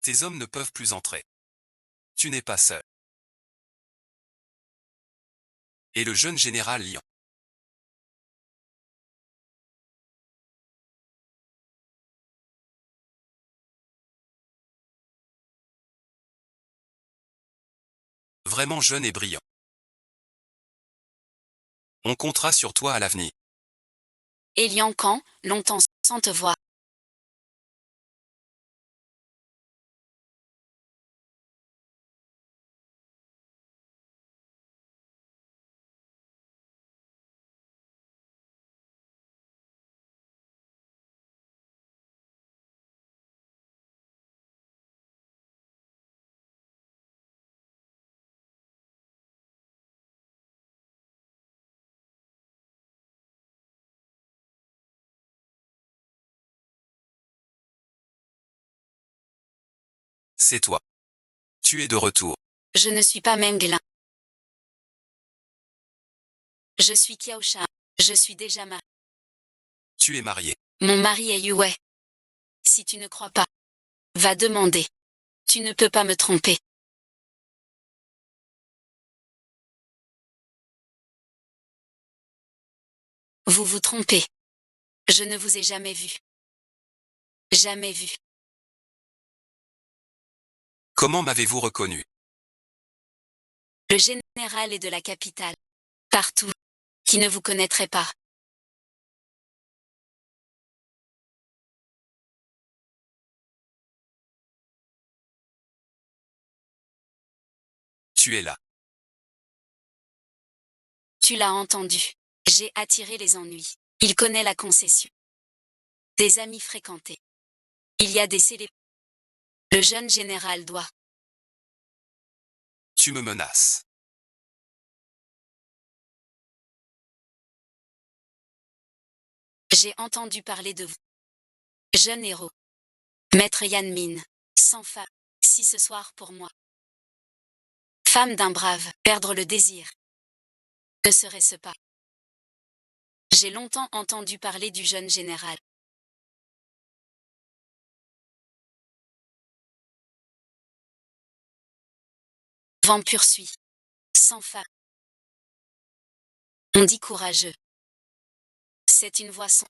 Tes hommes ne peuvent plus entrer. Tu n'es pas seul. Et le jeune général Lian. Vraiment jeune et brillant. On comptera sur toi à l'avenir. Et Lian Can, longtemps sans te voir. C'est toi. Tu es de retour. Je ne suis pas Mengelin. Je suis Kiaosha. Je suis déjà mariée. Tu es marié. Mon mari est Yue. Si tu ne crois pas, va demander. Tu ne peux pas me tromper. Vous vous trompez. Je ne vous ai jamais vu. Jamais vu. Comment m'avez-vous reconnu? Le général est de la capitale. Partout. Qui ne vous connaîtrait pas. Tu es là. Tu l'as entendu. J'ai attiré les ennuis. Il connaît la concession. Des amis fréquentés. Il y a des célébrités. Le jeune général doit. Tu me menaces. J'ai entendu parler de vous. Jeune héros. Maître Yanmin. Sans femme. Si ce soir pour moi. Femme d'un brave. Perdre le désir. Ne serait-ce pas. J'ai longtemps entendu parler du jeune général. Vent poursuit. Sans femme. On dit courageux. C'est une voix sans.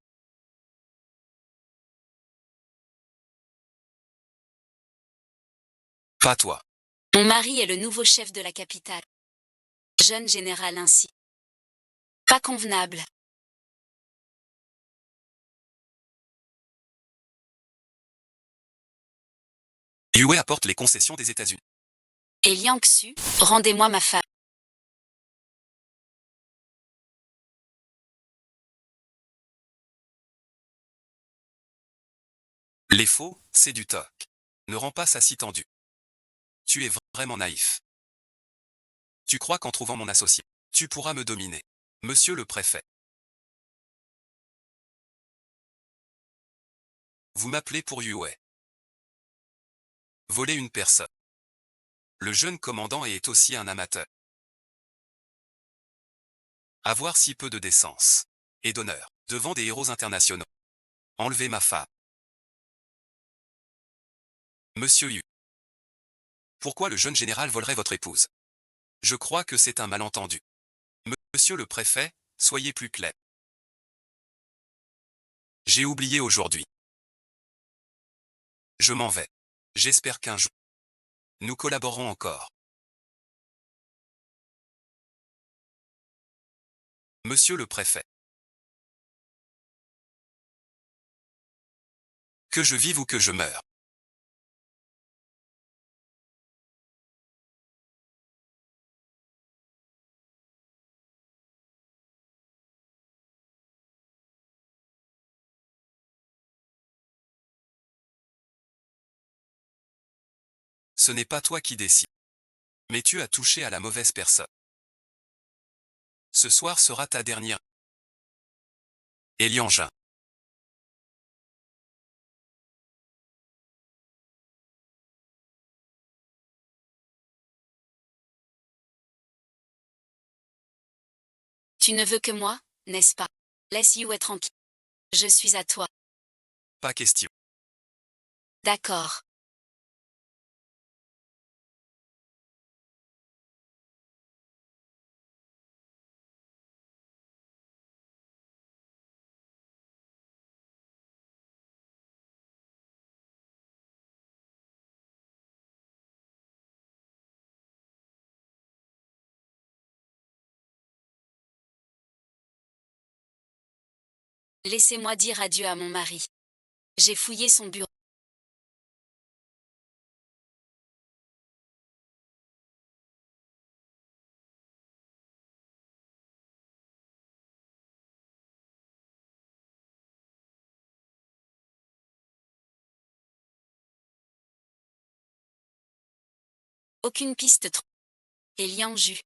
Pas toi. Mon mari est le nouveau chef de la capitale. Jeune général ainsi. Pas convenable. Yue apporte les concessions des États-Unis. Et Liang Xu, rendez-moi ma femme. Les faux, c'est du toc. Ne rends pas ça si tendu. Tu es vraiment naïf. Tu crois qu'en trouvant mon associé, tu pourras me dominer. Monsieur le préfet. Vous m'appelez pour Yue. Voler une personne. Le jeune commandant est aussi un amateur. Avoir si peu de décence et d'honneur devant des héros internationaux. Enlever ma femme. Monsieur Yu. Pourquoi le jeune général volerait votre épouse? Je crois que c'est un malentendu. Monsieur le préfet, soyez plus clair. J'ai oublié aujourd'hui. Je m'en vais. J'espère qu'un jour, nous collaborerons encore. Monsieur le préfet. Que je vive ou que je meure. Ce n'est pas toi qui décides. Mais tu as touché à la mauvaise personne. Ce soir sera ta dernière. Eliangin. Tu ne veux que moi, n'est-ce pas? Laisse Yue tranquille. Je suis à toi. Pas question. D'accord. Laissez-moi dire adieu à mon mari. J'ai fouillé son bureau. Aucune piste trop. Et Liang Ju.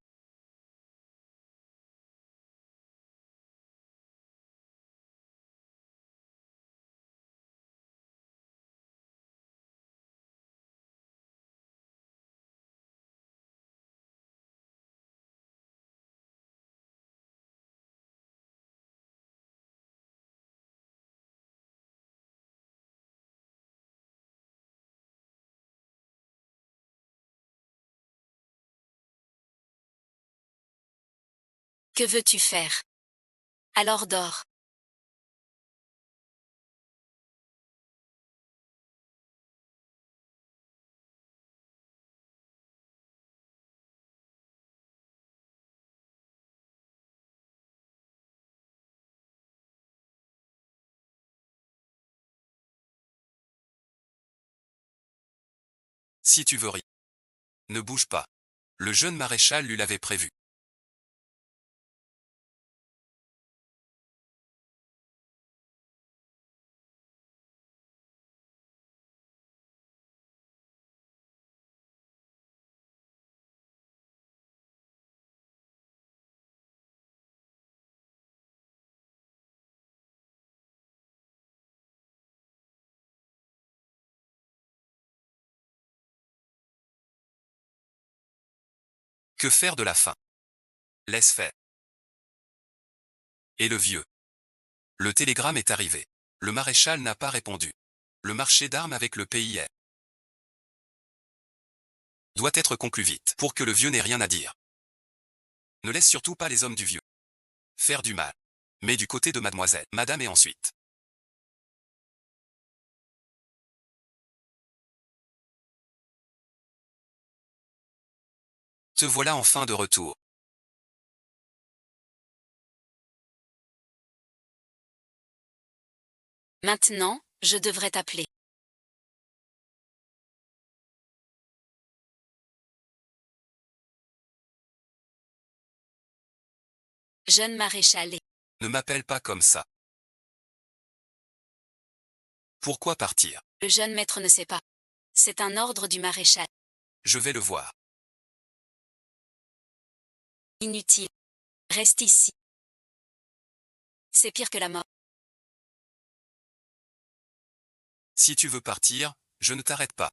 Que veux-tu faire? Alors dors. Si tu veux rire. Ne bouge pas. Le jeune maréchal lui l'avait prévu. Que faire de la faim? Laisse faire. Et le vieux? Le télégramme est arrivé. Le maréchal n'a pas répondu. Le marché d'armes avec le pays doit être conclu vite pour que le vieux n'ait rien à dire. Ne laisse surtout pas les hommes du vieux faire du mal. Mais du côté de mademoiselle, madame et ensuite. Te voilà enfin de retour. Maintenant, je devrais t'appeler. Jeune maréchal et Ne m'appelle pas comme ça. Pourquoi partir? le jeune maître ne sait pas. C'est un ordre du maréchal. Je vais le voir. Inutile. Reste ici. C'est pire que la mort. Si tu veux partir, je ne t'arrête pas.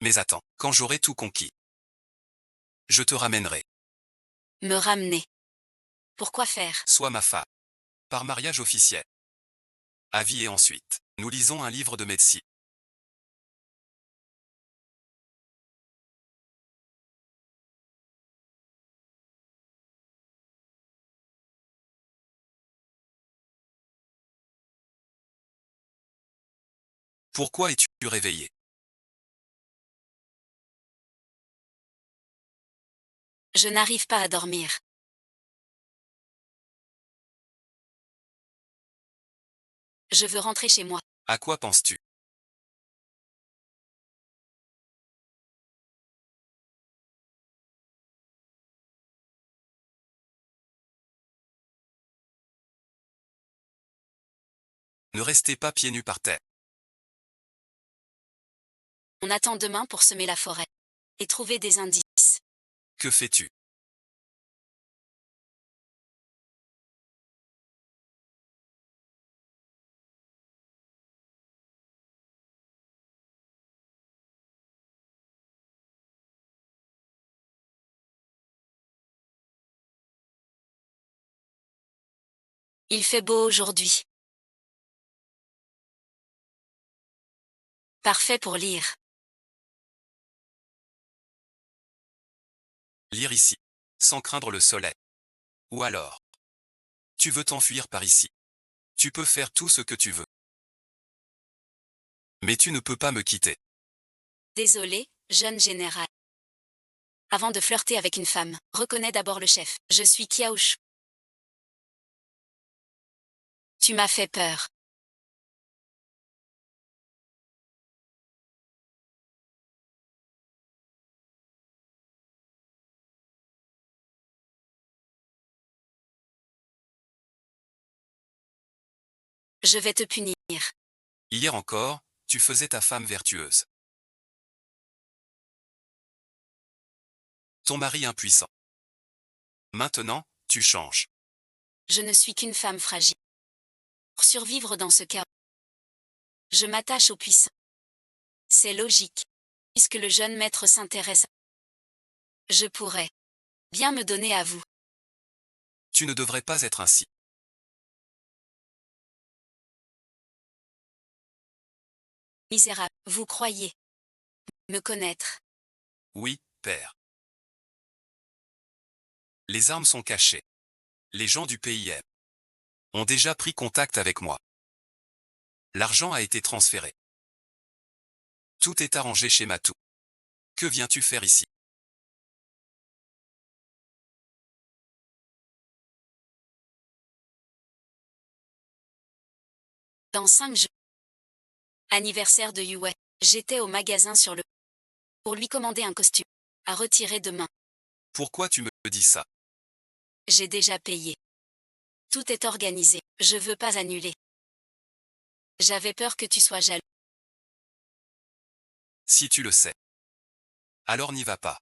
Mais attends, quand j'aurai tout conquis, je te ramènerai. Me ramener. Pourquoi faire? Sois ma femme. Par mariage officiel. À vie et ensuite, nous lisons un livre de médecine. Pourquoi es-tu réveillé? Je n'arrive pas à dormir. Je veux rentrer chez moi. À quoi penses-tu? Ne restez pas pieds nus par terre. On attend demain pour semer la forêt. Et trouver des indices. Que fais-tu? Il fait beau aujourd'hui. Parfait pour lire. Lire ici. Sans craindre le soleil. Ou alors, tu veux t'enfuir par ici. Tu peux faire tout ce que tu veux. Mais tu ne peux pas me quitter. Désolé, jeune général. Avant de flirter avec une femme, reconnais d'abord le chef. Je suis Kiao Shu. Tu m'as fait peur. Je vais te punir. Hier encore, tu faisais ta femme vertueuse. Ton mari impuissant. Maintenant, tu changes. Je ne suis qu'une femme fragile. Pour survivre dans ce chaos, je m'attache aux puissants. C'est logique. Puisque le jeune maître s'intéresse, je pourrais bien me donner à vous. Tu ne devrais pas être ainsi. Misérable, vous croyez me connaître. Oui, père. Les armes sont cachées. Les gens du PIM ont déjà pris contact avec moi. L'argent a été transféré. Tout est arrangé chez Matou. Que viens-tu faire ici? Dans 5 jours, anniversaire de Yue, j'étais au magasin sur le pour lui commander un costume à retirer demain. Pourquoi tu me dis ça? J'ai déjà payé. Tout est organisé. Je veux pas annuler. J'avais peur que tu sois jaloux. Si tu le sais. Alors n'y va pas.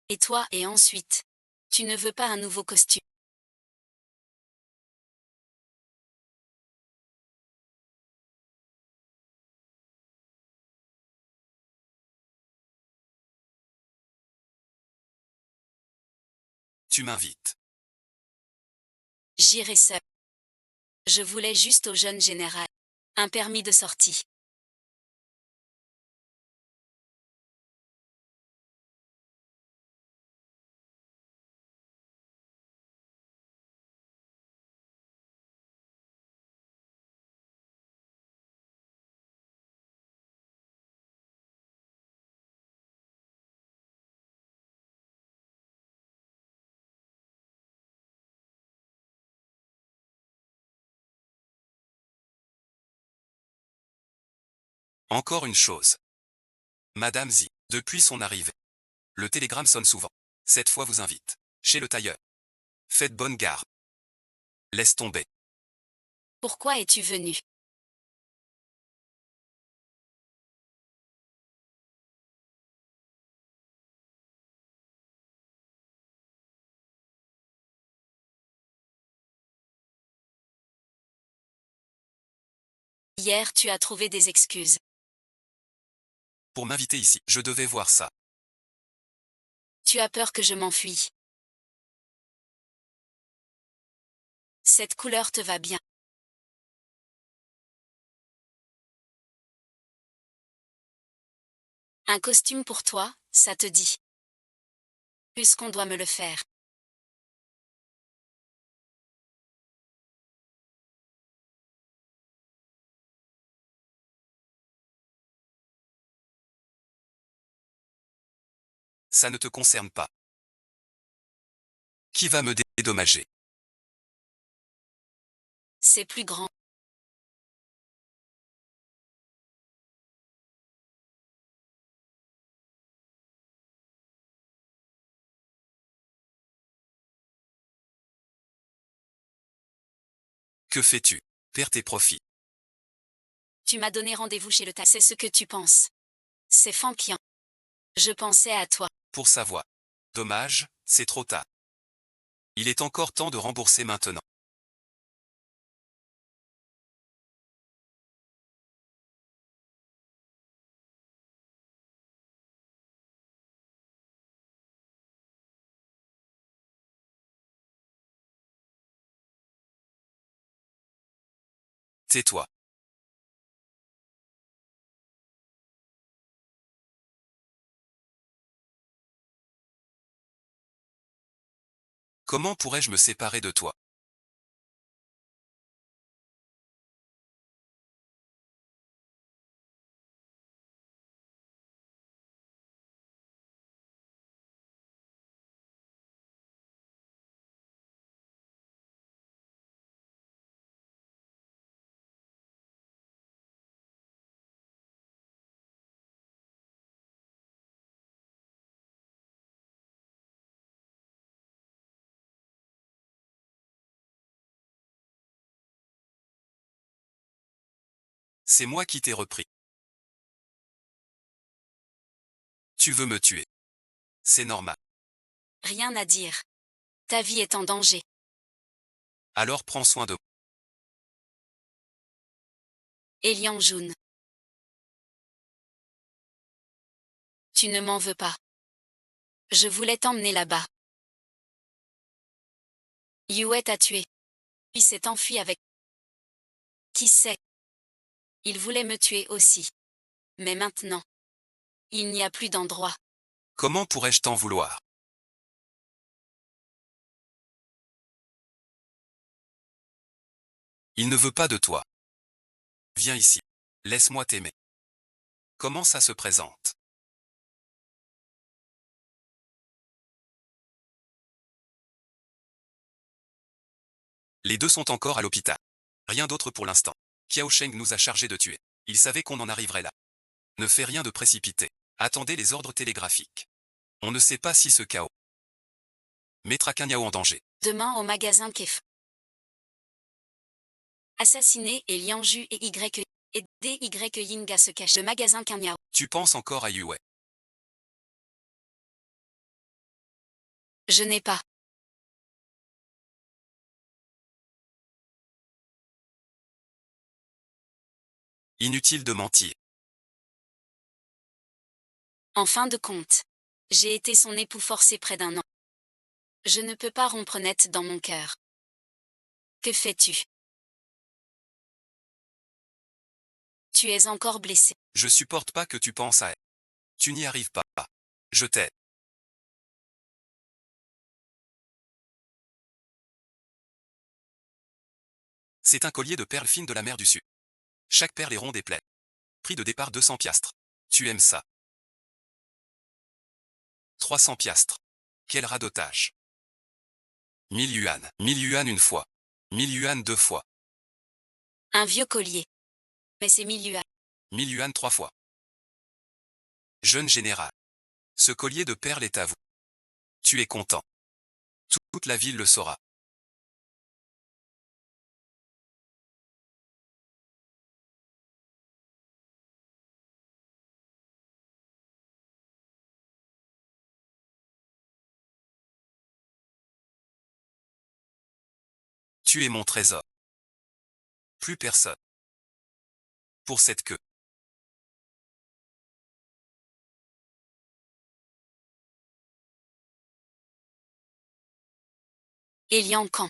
Et toi, et ensuite, tu ne veux pas un nouveau costume. Tu m'invites. J'irai seul. Je voulais juste au jeune général un permis de sortie. Encore une chose. Madame Zi, depuis son arrivée, le télégramme sonne souvent. Cette fois vous invite. Chez le tailleur. Faites bonne garde. Laisse tomber. Pourquoi es-tu venu? Hier, tu as trouvé des excuses. Pour m'inviter ici, je devais voir ça. Tu as peur que je m'enfuie. Cette couleur te va bien. Un costume pour toi, ça te dit. Puisqu'on doit me le faire. Ça ne te concerne pas. Qui va me dédommager? C'est plus grand. Que fais-tu? Perds tes profits. Tu m'as donné rendez-vous chez le tas. C'est ce que tu penses. C'est Fankian. Je pensais à toi. Pour savoir. Dommage, c'est trop tard. Il est encore temps de rembourser maintenant. Tais-toi. Comment pourrais-je me séparer de toi? C'est moi qui t'ai repris. Tu veux me tuer. C'est normal. Rien à dire. Ta vie est en danger. Alors prends soin de moi. Elianjun. Tu ne m'en veux pas. Je voulais t'emmener là-bas. Yue t'a tué. Puis s'est enfui avec. Qui sait? Il voulait me tuer aussi. Mais maintenant. Il n'y a plus d'endroit. Comment pourrais-je t'en vouloir? Il ne veut pas de toi. Viens ici. Laisse-moi t'aimer. Comment ça se présente? Les deux sont encore à l'hôpital. Rien d'autre pour l'instant. Kiao Sheng nous a chargés de tuer. Il savait qu'on en arriverait là. Ne fais rien de précipité. Attendez les ordres télégraphiques. On ne sait pas si ce chaos mettra Kanyao en danger. Demain au magasin Kef. Assassiner et Lianju et Y. Et DY Yinga se cache. Le magasin Kanyao. Tu penses encore à Yue. Je n'ai pas. Inutile de mentir. En fin de compte. J'ai été son époux forcé près d'1 an. Je ne peux pas rompre net dans mon cœur. Que fais-tu? Tu es encore blessé. Je supporte pas que tu penses à elle. Tu n'y arrives pas. Je t'aide. C'est un collier de perles fines de la mer du Sud. Chaque perle est ronde et pleine. Prix de départ 200 piastres. Tu aimes ça? 300 piastres. Quel radotage. 1000 yuan. 1000 yuan une fois. 1000 yuan deux fois. Un vieux collier. Mais c'est 1000 yuan. 1000 yuan trois fois. Jeune général. Ce collier de perles est à vous. Tu es content. Toute la ville le saura. Tu es mon trésor. Plus personne. Pour cette queue. Elian Kan.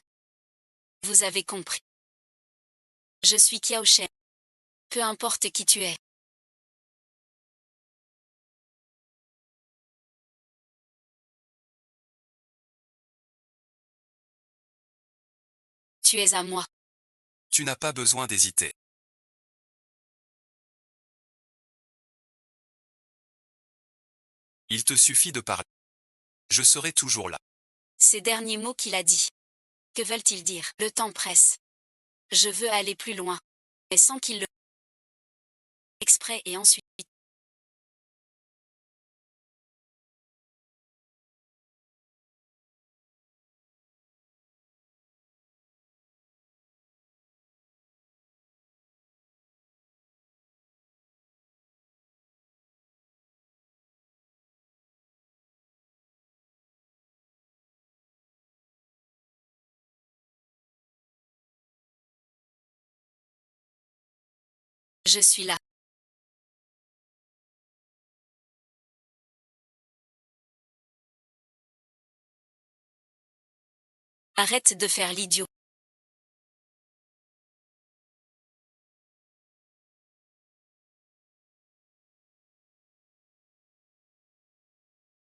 Vous avez compris. Je suis Kiao Shen. Peu importe qui tu es. Tu es à moi. Tu n'as pas besoin d'hésiter. Il te suffit de parler. Je serai toujours là. Ces derniers mots qu'il a dit. Que veulent-ils dire? Le temps presse. Je veux aller plus loin. Mais sans qu'il le exprès et ensuite. Je suis là. Arrête de faire l'idiot.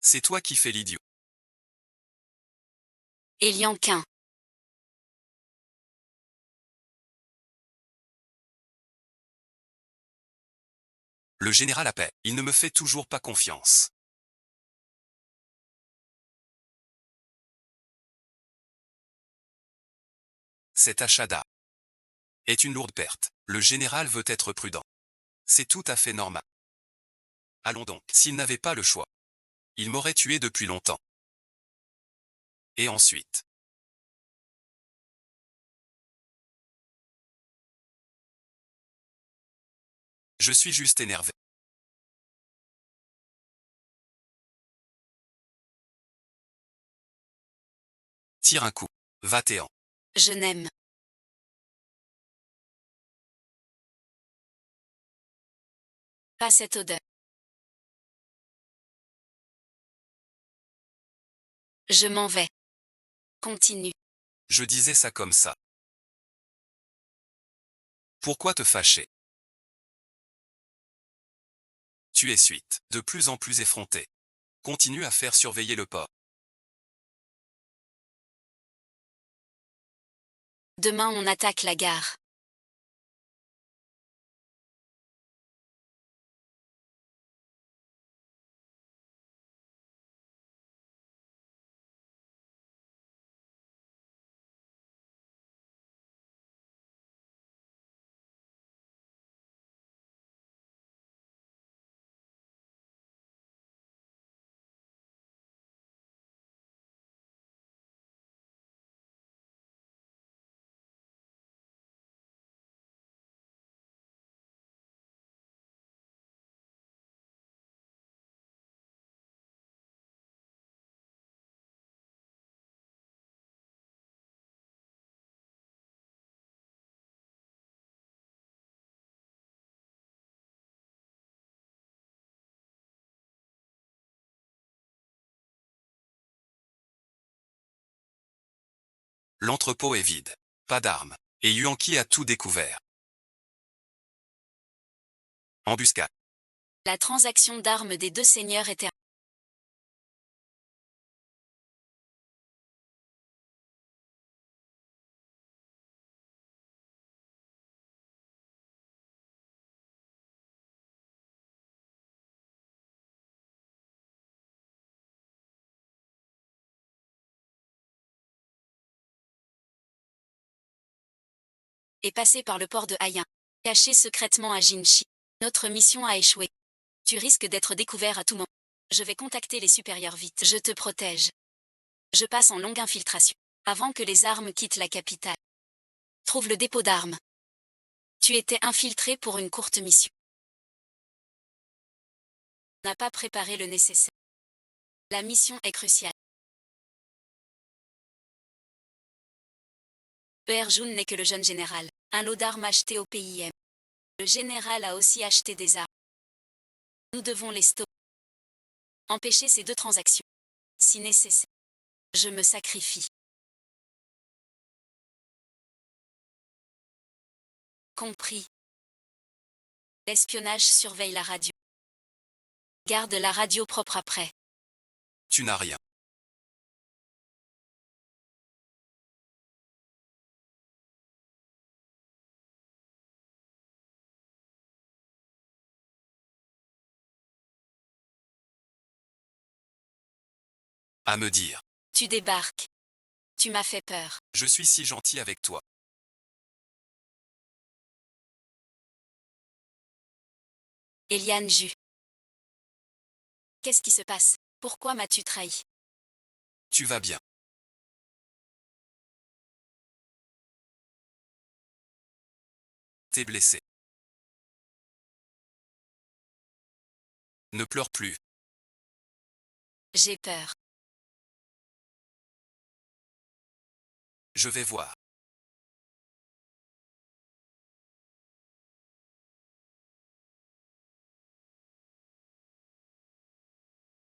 C'est toi qui fais l'idiot. Elian Kan. Le général appelle. Il ne me fait toujours pas confiance. Cet achat d'armes est une lourde perte. Le général veut être prudent. C'est tout à fait normal. Allons donc. S'il n'avait pas le choix, il m'aurait tué depuis longtemps. Et ensuite. Je suis juste énervé. Tire un coup. Va-t'en. Je n'aime pas cette odeur. Je m'en vais. Continue. Je disais ça comme ça. Pourquoi te fâcher? Tu es suite, de plus en plus effronté. Continue à faire surveiller le port. Demain on attaque la gare. L'entrepôt est vide. Pas d'armes. Et Yuanqi a tout découvert. Embuscade. La transaction d'armes des deux seigneurs était et passé par le port de Hayin. Caché secrètement à Jinchi. Notre mission a échoué. Tu risques d'être découvert à tout moment. Je vais contacter les supérieurs vite. Je te protège. Je passe en longue infiltration. Avant que les armes quittent la capitale. Trouve le dépôt d'armes. Tu étais infiltré pour une courte mission. N'a pas préparé le nécessaire. La mission est cruciale. Jun n'est que le jeune général. Un lot d'armes acheté au PIM. Le général a aussi acheté des armes. Nous devons les stopper. Empêcher ces deux transactions. Si nécessaire. Je me sacrifie. Compris. L'espionnage surveille la radio. Garde la radio propre après. Tu n'as rien. À me dire. Tu débarques. Tu m'as fait peur. Je suis si gentil avec toi. Eliane Ju. Qu'est-ce qui se passe? Pourquoi m'as-tu trahi? Tu vas bien. T'es blessé. Ne pleure plus. J'ai peur. Je vais voir.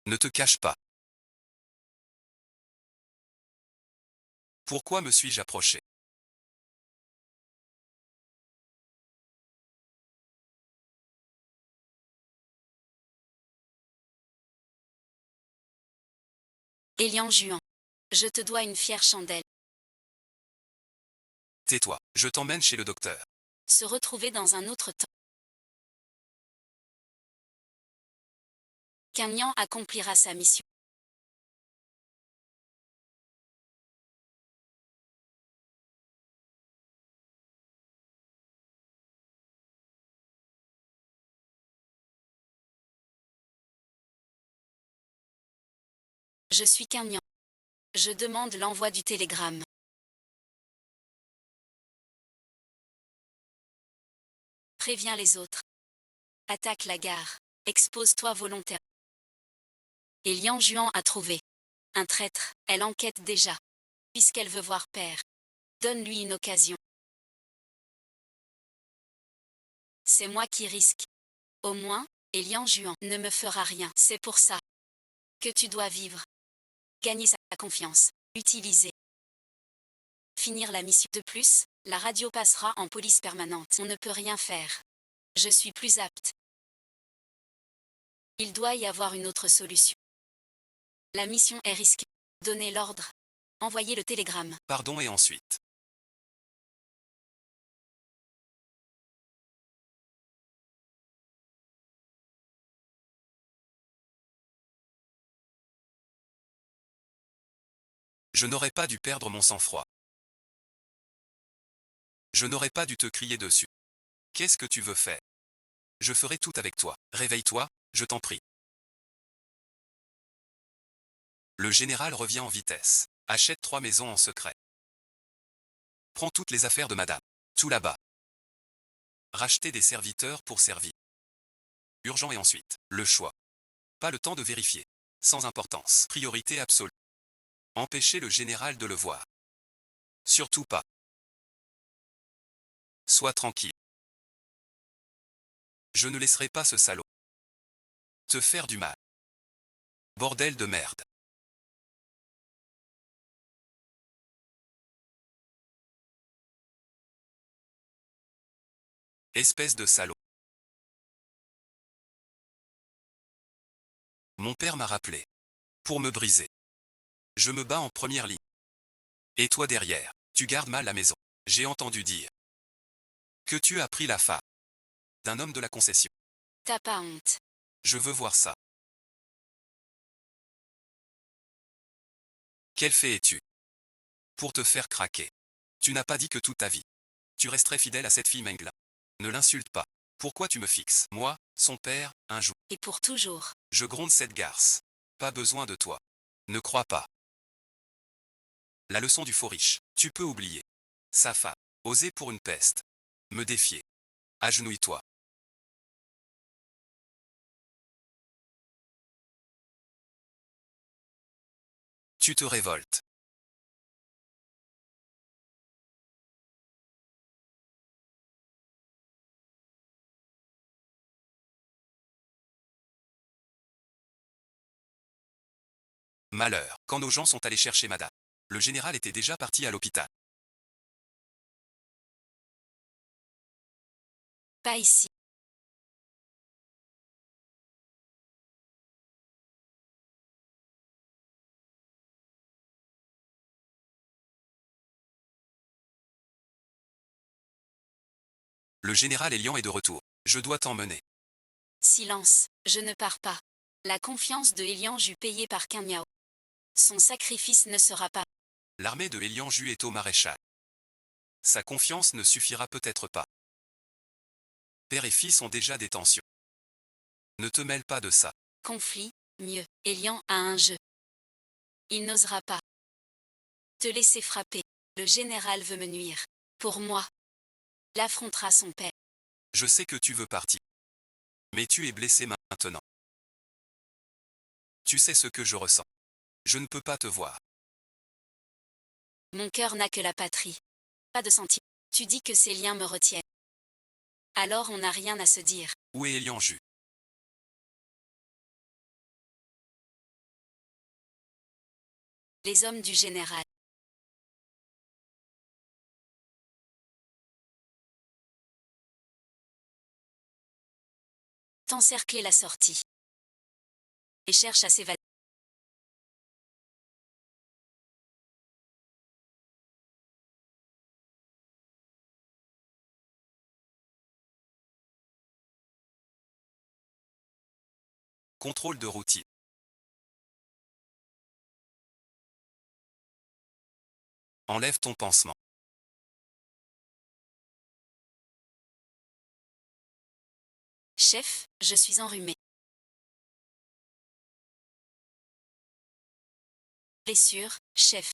Ne te cache pas. Pourquoi me suis-je approché? Elian Juan. Je te dois une fière chandelle. Tais-toi. Je t'emmène chez le docteur. Se retrouver dans un autre temps. Kanyan accomplira sa mission. Je suis Kanyan. Je demande l'envoi du télégramme. Préviens les autres. Attaque la gare. Expose-toi volontaire. Et Lian Juan a trouvé un traître. Elle enquête déjà. Puisqu'elle veut voir père. Donne-lui une occasion. C'est moi qui risque. Au moins, Lian Juan ne me fera rien. C'est pour ça que tu dois vivre. Gagner sa confiance. Utiliser. Finir la mission. De plus, la radio passera en police permanente. On ne peut rien faire. Je suis plus apte. Il doit y avoir une autre solution. La mission est risquée. Donnez l'ordre. Envoyez le télégramme. Pardon et ensuite. Je n'aurais pas dû perdre mon sang-froid. Je n'aurais pas dû te crier dessus. Qu'est-ce que tu veux faire? Je ferai tout avec toi. Réveille-toi, je t'en prie. Le général revient en vitesse. Achète 3 maisons en secret. Prends toutes les affaires de madame. Tout là-bas. Racheter des serviteurs pour servir. Urgent et ensuite. Le choix. Pas le temps de vérifier. Sans importance. Priorité absolue. Empêcher le général de le voir. Surtout pas. Sois tranquille. Je ne laisserai pas ce salaud te faire du mal. Bordel de merde. Espèce de salaud. Mon père m'a rappelé. Pour me briser. Je me bats en première ligne. Et toi derrière, tu gardes mal la maison. J'ai entendu dire que tu as pris la femme d'un homme de la concession. T'as pas honte. Je veux voir ça. Quel fait es-tu pour te faire craquer? Tu n'as pas dit que toute ta vie, tu resterais fidèle à cette fille Mengla. Ne l'insulte pas. Pourquoi tu me fixes? Moi, son père, un jour. Et pour toujours. Je gronde cette garce. Pas besoin de toi. Ne crois pas. La leçon du faux riche. Tu peux oublier. Sa femme. Oser pour une peste. Me défier. Agenouille-toi. Tu te révoltes. Malheur. Quand nos gens sont allés chercher madame, le général était déjà parti à l'hôpital. Pas ici. Le général Elian est de retour. Je dois t'emmener. Silence. Je ne pars pas. La confiance de Elian Ju payée par Qin Miao. Son sacrifice ne sera pas. L'armée de Elian Ju est au maréchal. Sa confiance ne suffira peut-être pas. Père et fils ont déjà des tensions. Ne te mêle pas de ça. Conflit, mieux. Elian a un jeu. Il n'osera pas te laisser frapper. Le général veut me nuire. Pour moi. Il affrontera son père. Je sais que tu veux partir. Mais tu es blessé maintenant. Tu sais ce que je ressens. Je ne peux pas te voir. Mon cœur n'a que la patrie. Pas de sentiment. Tu dis que ces liens me retiennent. Alors on n'a rien à se dire. Où est Elian Ju? Les hommes du général. Encercler la sortie. Et cherche à s'évader. Contrôle de routine. Enlève ton pansement. Chef, je suis enrhumé. Blessure, chef.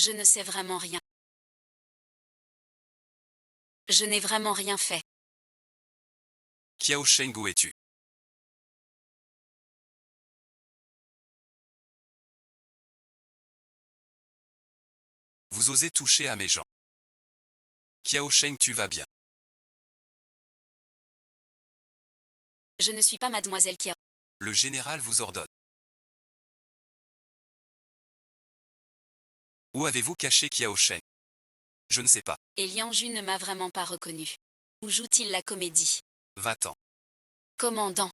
Je ne sais vraiment rien. Je n'ai vraiment rien fait. Kiao Sheng, où es-tu? Vous osez toucher à mes gens. Kiao Sheng, tu vas bien? Je ne suis pas mademoiselle Kiao. Le général vous ordonne. Où avez-vous caché Kiao Sheng? Je ne sais pas. Et Liang Ju ne m'a vraiment pas reconnu. Où joue-t-il la comédie? Va-t'en. Commandant.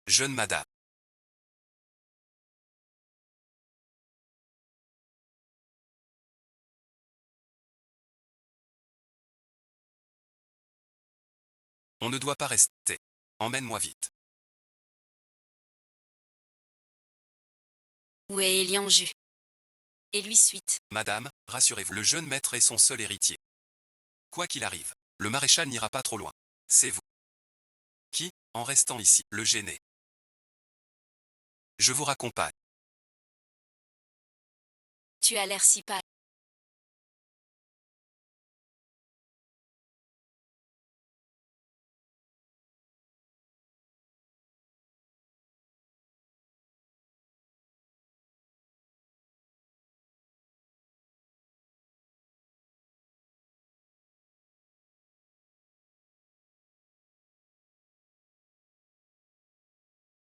Jeune madame. On ne doit pas rester. Emmène-moi vite. Où est Liang Ju? Et lui suite. Madame, rassurez-vous, le jeune maître est son seul héritier. Quoi qu'il arrive, le maréchal n'ira pas trop loin. C'est vous qui, en restant ici, le gênez. Je vous raccompagne. Tu as l'air si pâle.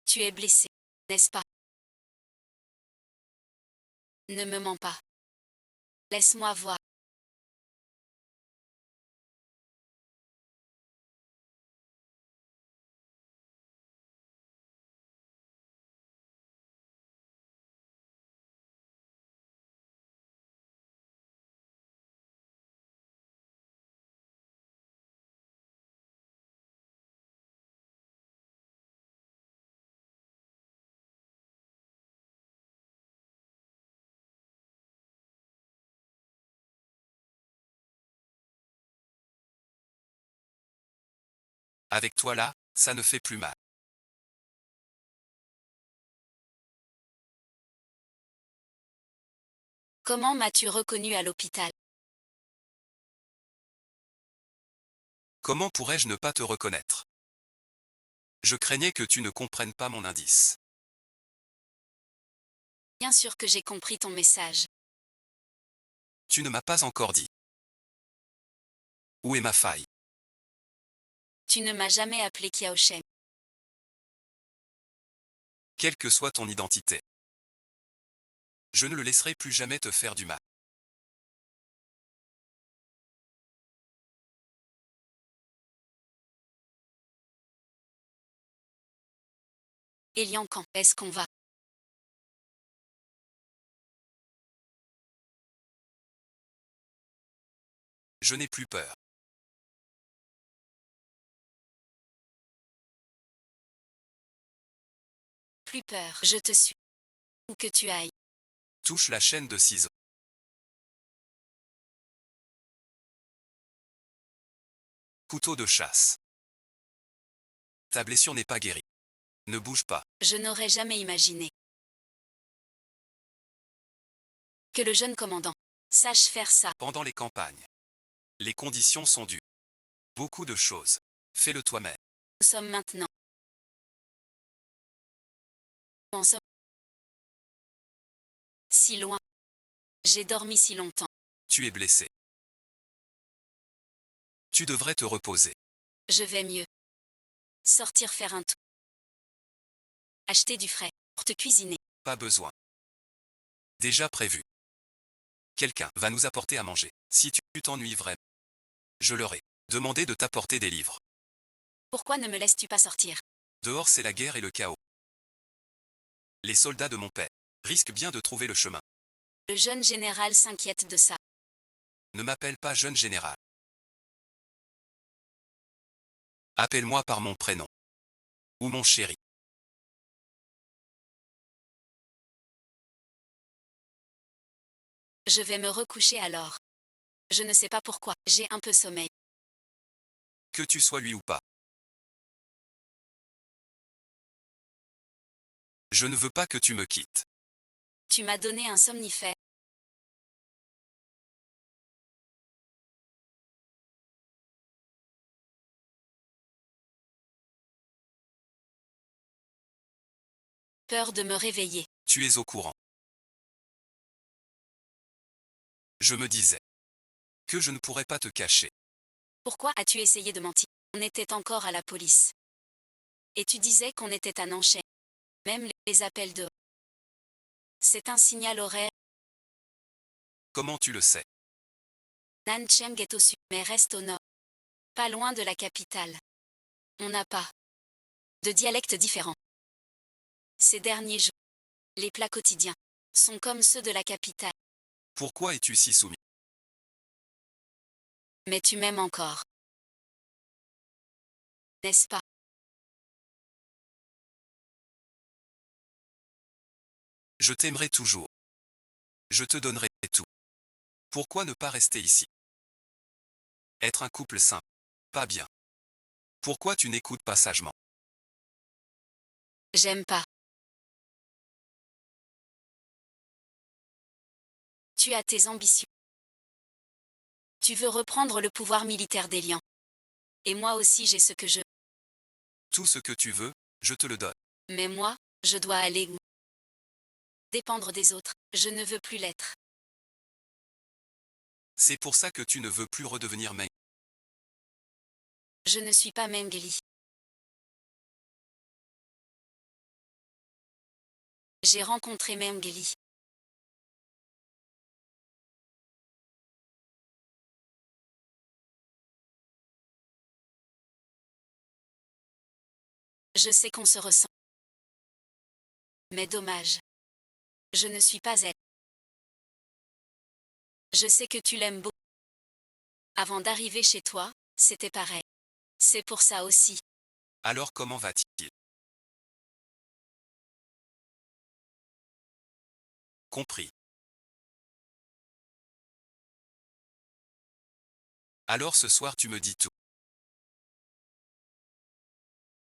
Tu es blessé, n'est-ce pas? Ne me mens pas. Laisse-moi voir. Avec toi là, ça ne fait plus mal. Comment m'as-tu reconnu à l'hôpital? Comment pourrais-je ne pas te reconnaître? Je craignais que tu ne comprennes pas mon indice. Bien sûr que j'ai compris ton message. Tu ne m'as pas encore dit. Où est ma faille? Tu ne m'as jamais appelé Kiao Shen. Quelle que soit ton identité. Je ne le laisserai plus jamais te faire du mal. Et Liang, quand est-ce qu'on va? Je n'ai plus peur. Plus peur, je te suis. Où que tu ailles. Touche la chaîne de ciseaux. Couteau de chasse. Ta blessure n'est pas guérie. Ne bouge pas. Je n'aurais jamais imaginé que le jeune commandant sache faire ça. Pendant les campagnes. Les conditions sont dures. Beaucoup de choses. Fais-le toi-même. Nous sommes maintenant. En somme. Si loin. J'ai dormi si longtemps. Tu es blessé. Tu devrais te reposer. Je vais mieux. Sortir faire un tour. Acheter du frais. Pour te cuisiner. Pas besoin. Déjà prévu. Quelqu'un va nous apporter à manger. Si tu t'ennuies vraiment, je leur ai demandé de t'apporter des livres. Pourquoi ne me laisses-tu pas sortir? Dehors c'est la guerre et le chaos. Les soldats de mon père risquent bien de trouver le chemin. Le jeune général s'inquiète de ça. Ne m'appelle pas jeune général. Appelle-moi par mon prénom. Ou mon chéri. Je vais me recoucher alors. Je ne sais pas pourquoi, j'ai un peu sommeil. Que tu sois lui ou pas. Je ne veux pas que tu me quittes. Tu m'as donné un somnifère. Peur de me réveiller. Tu es au courant. Je me disais que je ne pourrais pas te cacher. Pourquoi as-tu essayé de mentir? On était encore à la police. Et tu disais qu'on était à Nanchais. Même les appels de... C'est un signal horaire. Comment tu le sais? Nancheng est au sud, mais reste au nord. Pas loin de la capitale. On n'a pas de dialectes différents. Ces derniers jours, les plats quotidiens sont comme ceux de la capitale. Pourquoi es-tu si soumis? Mais tu m'aimes encore. N'est-ce pas? Je t'aimerai toujours. Je te donnerai tout. Pourquoi ne pas rester ici? Être un couple sain. Pas bien. Pourquoi tu n'écoutes pas sagement? J'aime pas. Tu as tes ambitions. Tu veux reprendre le pouvoir militaire des lions. Et moi aussi j'ai ce que je... Tout ce que tu veux, je te le donne. Mais moi, je dois aller où? Dépendre des autres. Je ne veux plus l'être. C'est pour ça que tu ne veux plus redevenir Meng. Je ne suis pas Mengeli. J'ai rencontré Mengeli. Je sais qu'on se ressent. Mais dommage. Je ne suis pas elle. Je sais que tu l'aimes beaucoup. Avant d'arriver chez toi, c'était pareil. C'est pour ça aussi. Alors comment va-t-il? Compris. Alors ce soir tu me dis tout.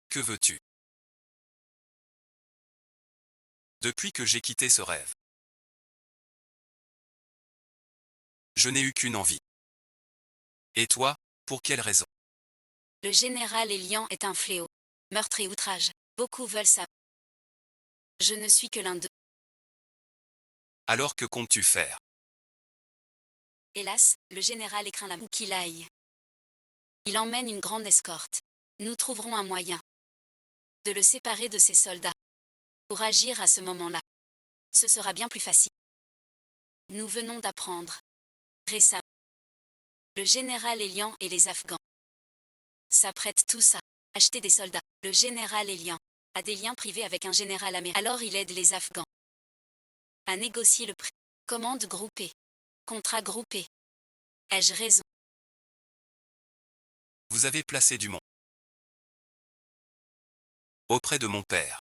Que veux-tu? Depuis que j'ai quitté ce rêve, je n'ai eu qu'une envie. Et toi, pour quelle raison? Le général Elian est un fléau. Meurtre et outrage. Beaucoup veulent ça. Je ne suis que l'un d'eux. Alors que comptes-tu faire? Hélas, le général écraint la mou qu'il aille. Il emmène une grande escorte. Nous trouverons un moyen de le séparer de ses soldats. Pour agir à ce moment-là, ce sera bien plus facile. Nous venons d'apprendre récemment. Le général Elian et les Afghans s'apprêtent tous à acheter des soldats. Le général Elian a des liens privés avec un général américain. Alors il aide les Afghans à négocier le prix. Commande groupée. Contrat groupé. Ai-je raison? Vous avez placé du monde auprès de mon père.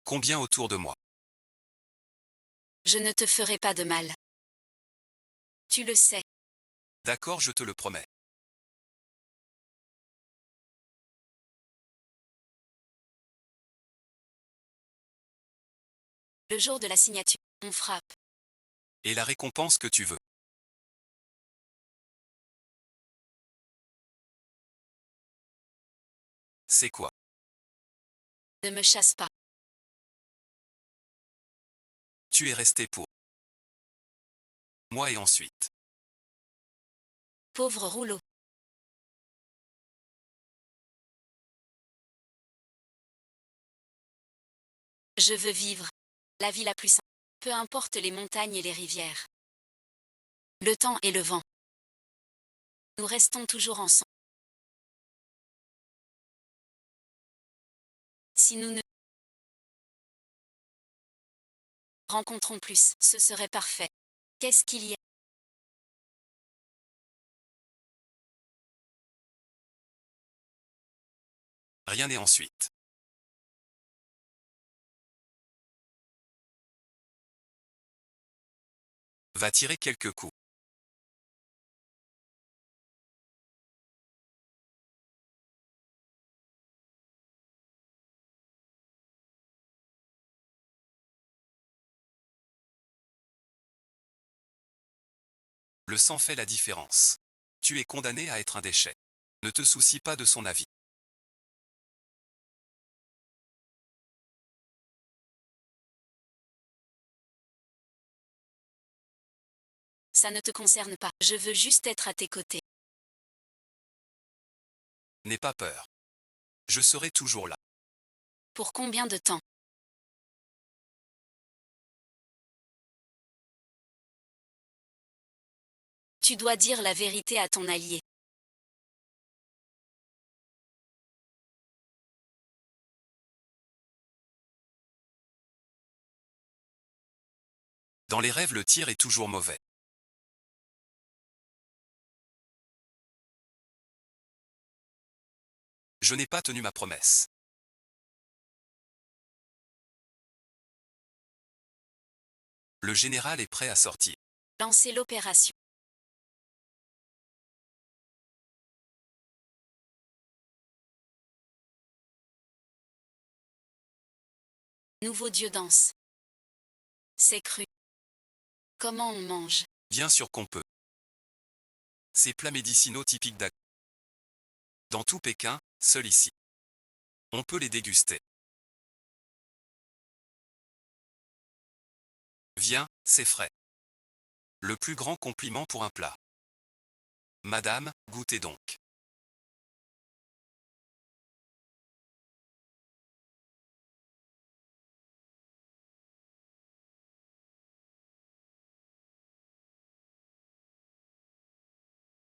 Combien autour de moi? Je ne te ferai pas de mal. Tu le sais. D'accord, je te le promets. Le jour de la signature, on frappe. Et la récompense que tu veux? C'est quoi? Ne me chasse pas. Tu es resté pour moi et ensuite. Pauvre rouleau. Je veux vivre la vie la plus simple. Peu importe les montagnes et les rivières. Le temps et le vent. Nous restons toujours ensemble. Si nous ne rencontrons plus, ce serait parfait. Qu'est-ce qu'il y a? Rien n'est ensuite. Va tirer quelques coups. Le sang fait la différence. Tu es condamné à être un déchet. Ne te soucie pas de son avis. Ça ne te concerne pas. Je veux juste être à tes côtés. N'aie pas peur. Je serai toujours là. Pour combien de temps? Tu dois dire la vérité à ton allié. Dans les rêves, le tir est toujours mauvais. Je n'ai pas tenu ma promesse. Le général est prêt à sortir. Lancez l'opération. Nouveau dieu danse. C'est cru. Comment on mange? Bien sûr qu'on peut. Ces plats médicinaux typiques d'Ak. Dans tout Pékin, seul ici. On peut les déguster. Viens, c'est frais. Le plus grand compliment pour un plat. Madame, goûtez donc.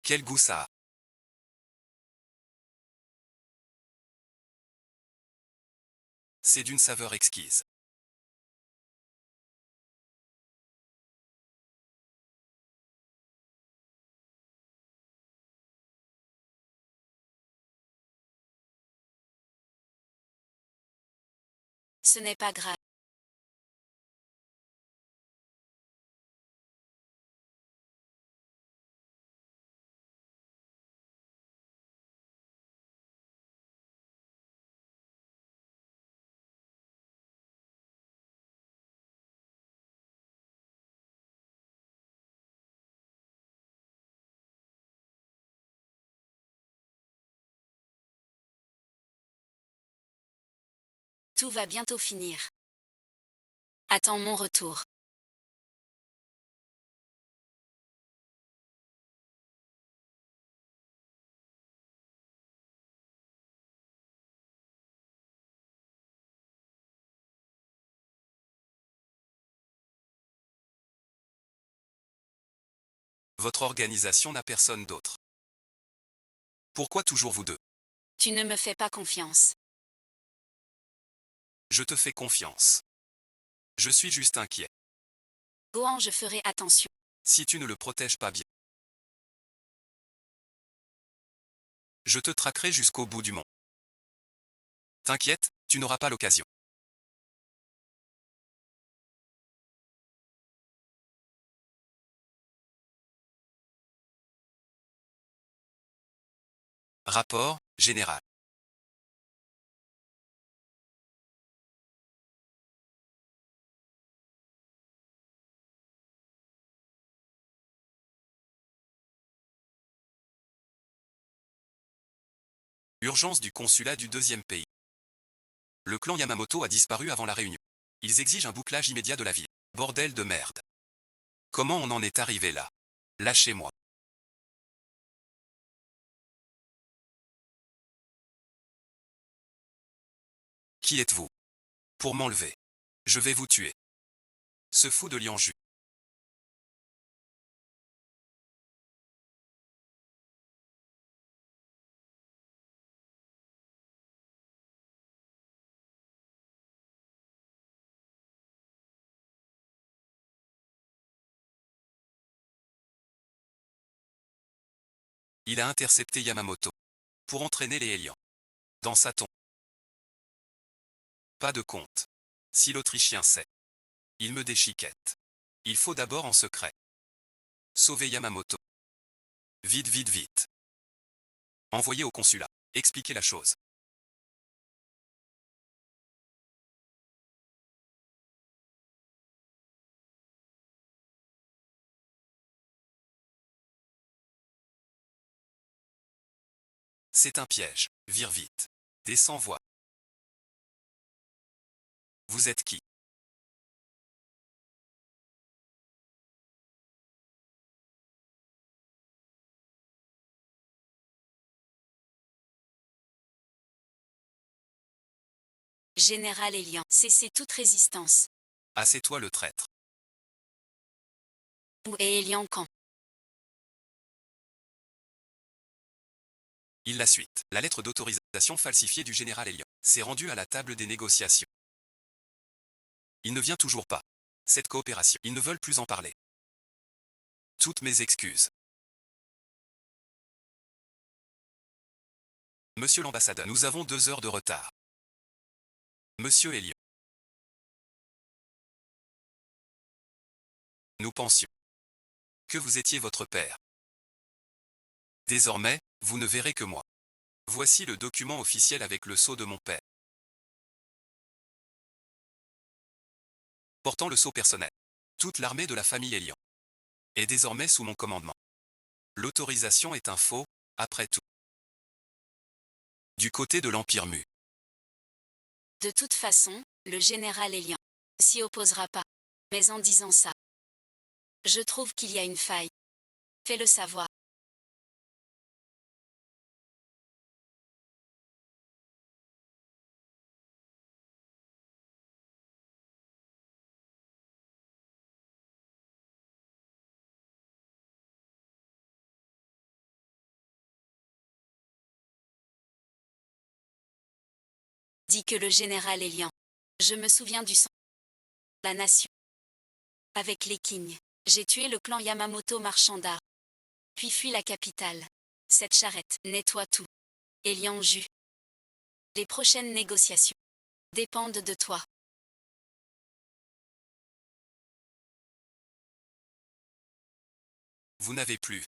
Quel goût ça a. C'est d'une saveur exquise. Ce n'est pas grave. Tout va bientôt finir. Attends mon retour. Votre organisation n'a personne d'autre. Pourquoi toujours vous deux? Tu ne me fais pas confiance. Je te fais confiance. Je suis juste inquiet. Gohan, je ferai attention. Si tu ne le protèges pas bien, je te traquerai jusqu'au bout du monde. T'inquiète, tu n'auras pas l'occasion. Rapport, général. Urgence du consulat du deuxième pays. Le clan Yamamoto a disparu avant la réunion. Ils exigent un bouclage immédiat de la ville. Bordel de merde. Comment on en est arrivé là? Lâchez-moi. Qui êtes-vous? Pour m'enlever. Je vais vous tuer. Ce fou de Lianju. Il a intercepté Yamamoto. Pour entraîner les Hélians. Dans sa tombe. Pas de compte. Si l'Autrichien sait, il me déchiquette. Il faut d'abord en secret sauver Yamamoto. Vite, vite, vite. Envoyez au consulat. Expliquez la chose. C'est un piège. Vire vite. Descends voix. Vous êtes qui? Général Elian, cessez toute résistance. Ah, c'est toi le traître. Où est Elian quand? Il la suite. La lettre d'autorisation falsifiée du général Elian s'est rendue à la table des négociations. Il ne vient toujours pas. Cette coopération, ils ne veulent plus en parler. Toutes mes excuses. Monsieur l'ambassadeur, nous avons 2 heures de retard. Monsieur Elian. Nous pensions que vous étiez votre père. Désormais, vous ne verrez que moi. Voici le document officiel avec le sceau de mon père. Portant le sceau personnel. Toute l'armée de la famille Elian est désormais sous mon commandement. L'autorisation est un faux, après tout. Du côté de l'Empire Mu. De toute façon, le général Elian s'y opposera pas. Mais en disant ça, je trouve qu'il y a une faille. Fais-le savoir. Dit que le général Elian. Je me souviens du sang. La nation. Avec les Qing. J'ai tué le clan Yamamoto marchand d'art. Puis fui la capitale. Cette charrette nettoie tout. Elian Ju. Les prochaines négociations dépendent de toi. Vous n'avez plus.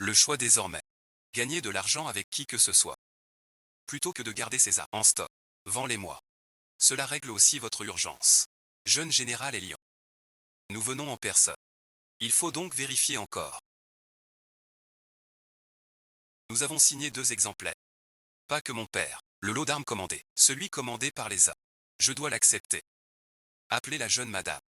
Le choix désormais. Gagner de l'argent avec qui que ce soit. Plutôt que de garder ces armes en stock. Vends-les-moi. Cela règle aussi votre urgence. Jeune général Elian. Nous venons en personne. Il faut donc vérifier encore. Nous avons signé 2 exemplaires. Pas que mon père. Le lot d'armes commandé. Celui commandé par les A. Je dois l'accepter. Appelez la jeune madame.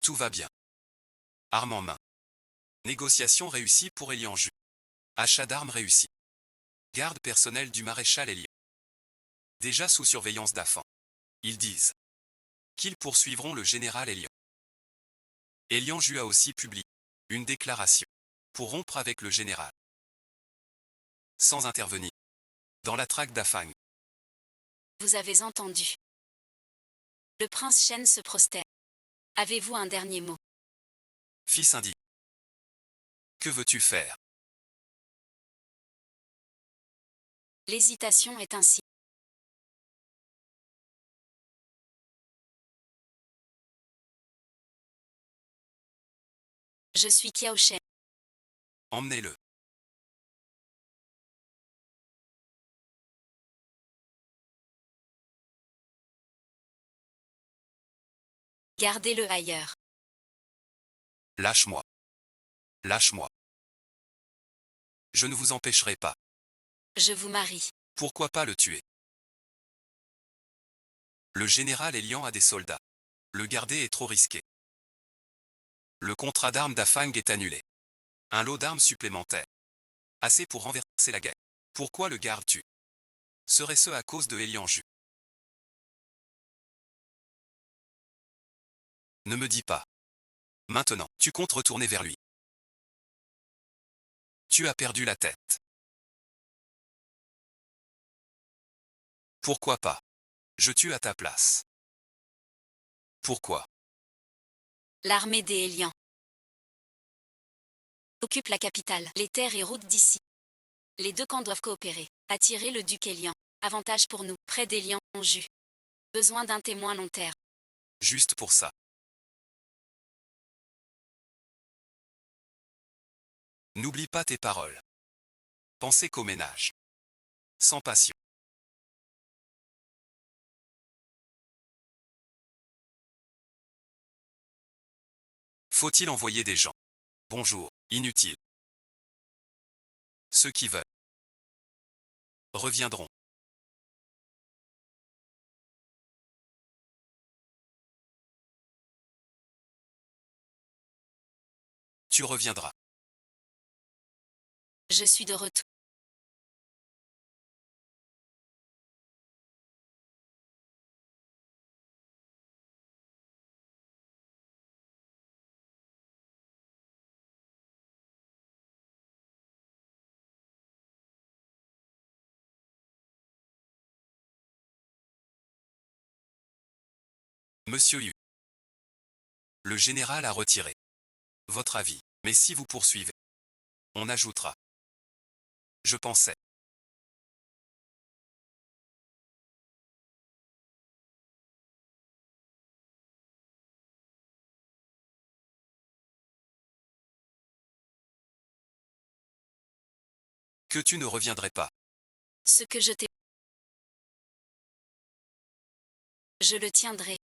Tout va bien. Armes en main. Négociation réussie pour Elian Ju. Achat d'armes réussi. Garde personnelle du maréchal Elian. Déjà sous surveillance d'Afan. Ils disent qu'ils poursuivront le général Elian. Elian Ju a aussi publié une déclaration pour rompre avec le général. Sans intervenir dans la traque d'Afang. Vous avez entendu. Le prince Shen se prosterne. Avez-vous un dernier mot? Fils indique. Que veux-tu faire? L'hésitation est ainsi. Je suis Kiao Shen. Emmenez-le. Gardez-le ailleurs. Lâche-moi. Lâche-moi. Je ne vous empêcherai pas. Je vous marie. Pourquoi pas le tuer? Le général Elian a des soldats. Le garder est trop risqué. Le contrat d'armes d'Afang est annulé. Un lot d'armes supplémentaires. Assez pour renverser la guerre. Pourquoi le gardes-tu? Serait-ce à cause de Elianju? Ne me dis pas. Maintenant, tu comptes retourner vers lui. Tu as perdu la tête. Pourquoi pas? Je tue à ta place. Pourquoi? L'armée des Hélians occupe la capitale, les terres et routes d'ici. Les deux camps doivent coopérer. Attirer le duc Hélian. Avantage pour nous, près d'Hélian, en jus. Besoin d'un témoin long terme. Juste pour ça. N'oublie pas tes paroles. Pensez qu'au ménage. Sans passion. Faut-il envoyer des gens? Bonjour, inutile. Ceux qui veulent reviendront. Tu reviendras. Je suis de retour. Monsieur Yu. Le général a retiré. Votre avis. Mais si vous poursuivez, on ajoutera. Je pensais. Que tu ne reviendrais pas. Ce que je t'ai... Je le tiendrai.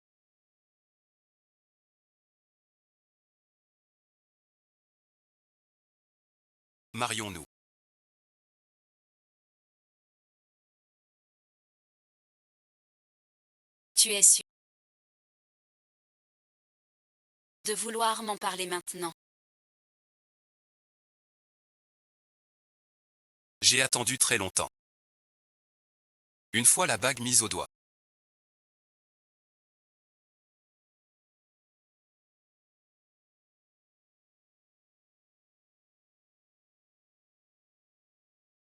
Marions-nous. Tu es sûr de vouloir m'en parler maintenant. J'ai attendu très longtemps. Une fois la bague mise au doigt.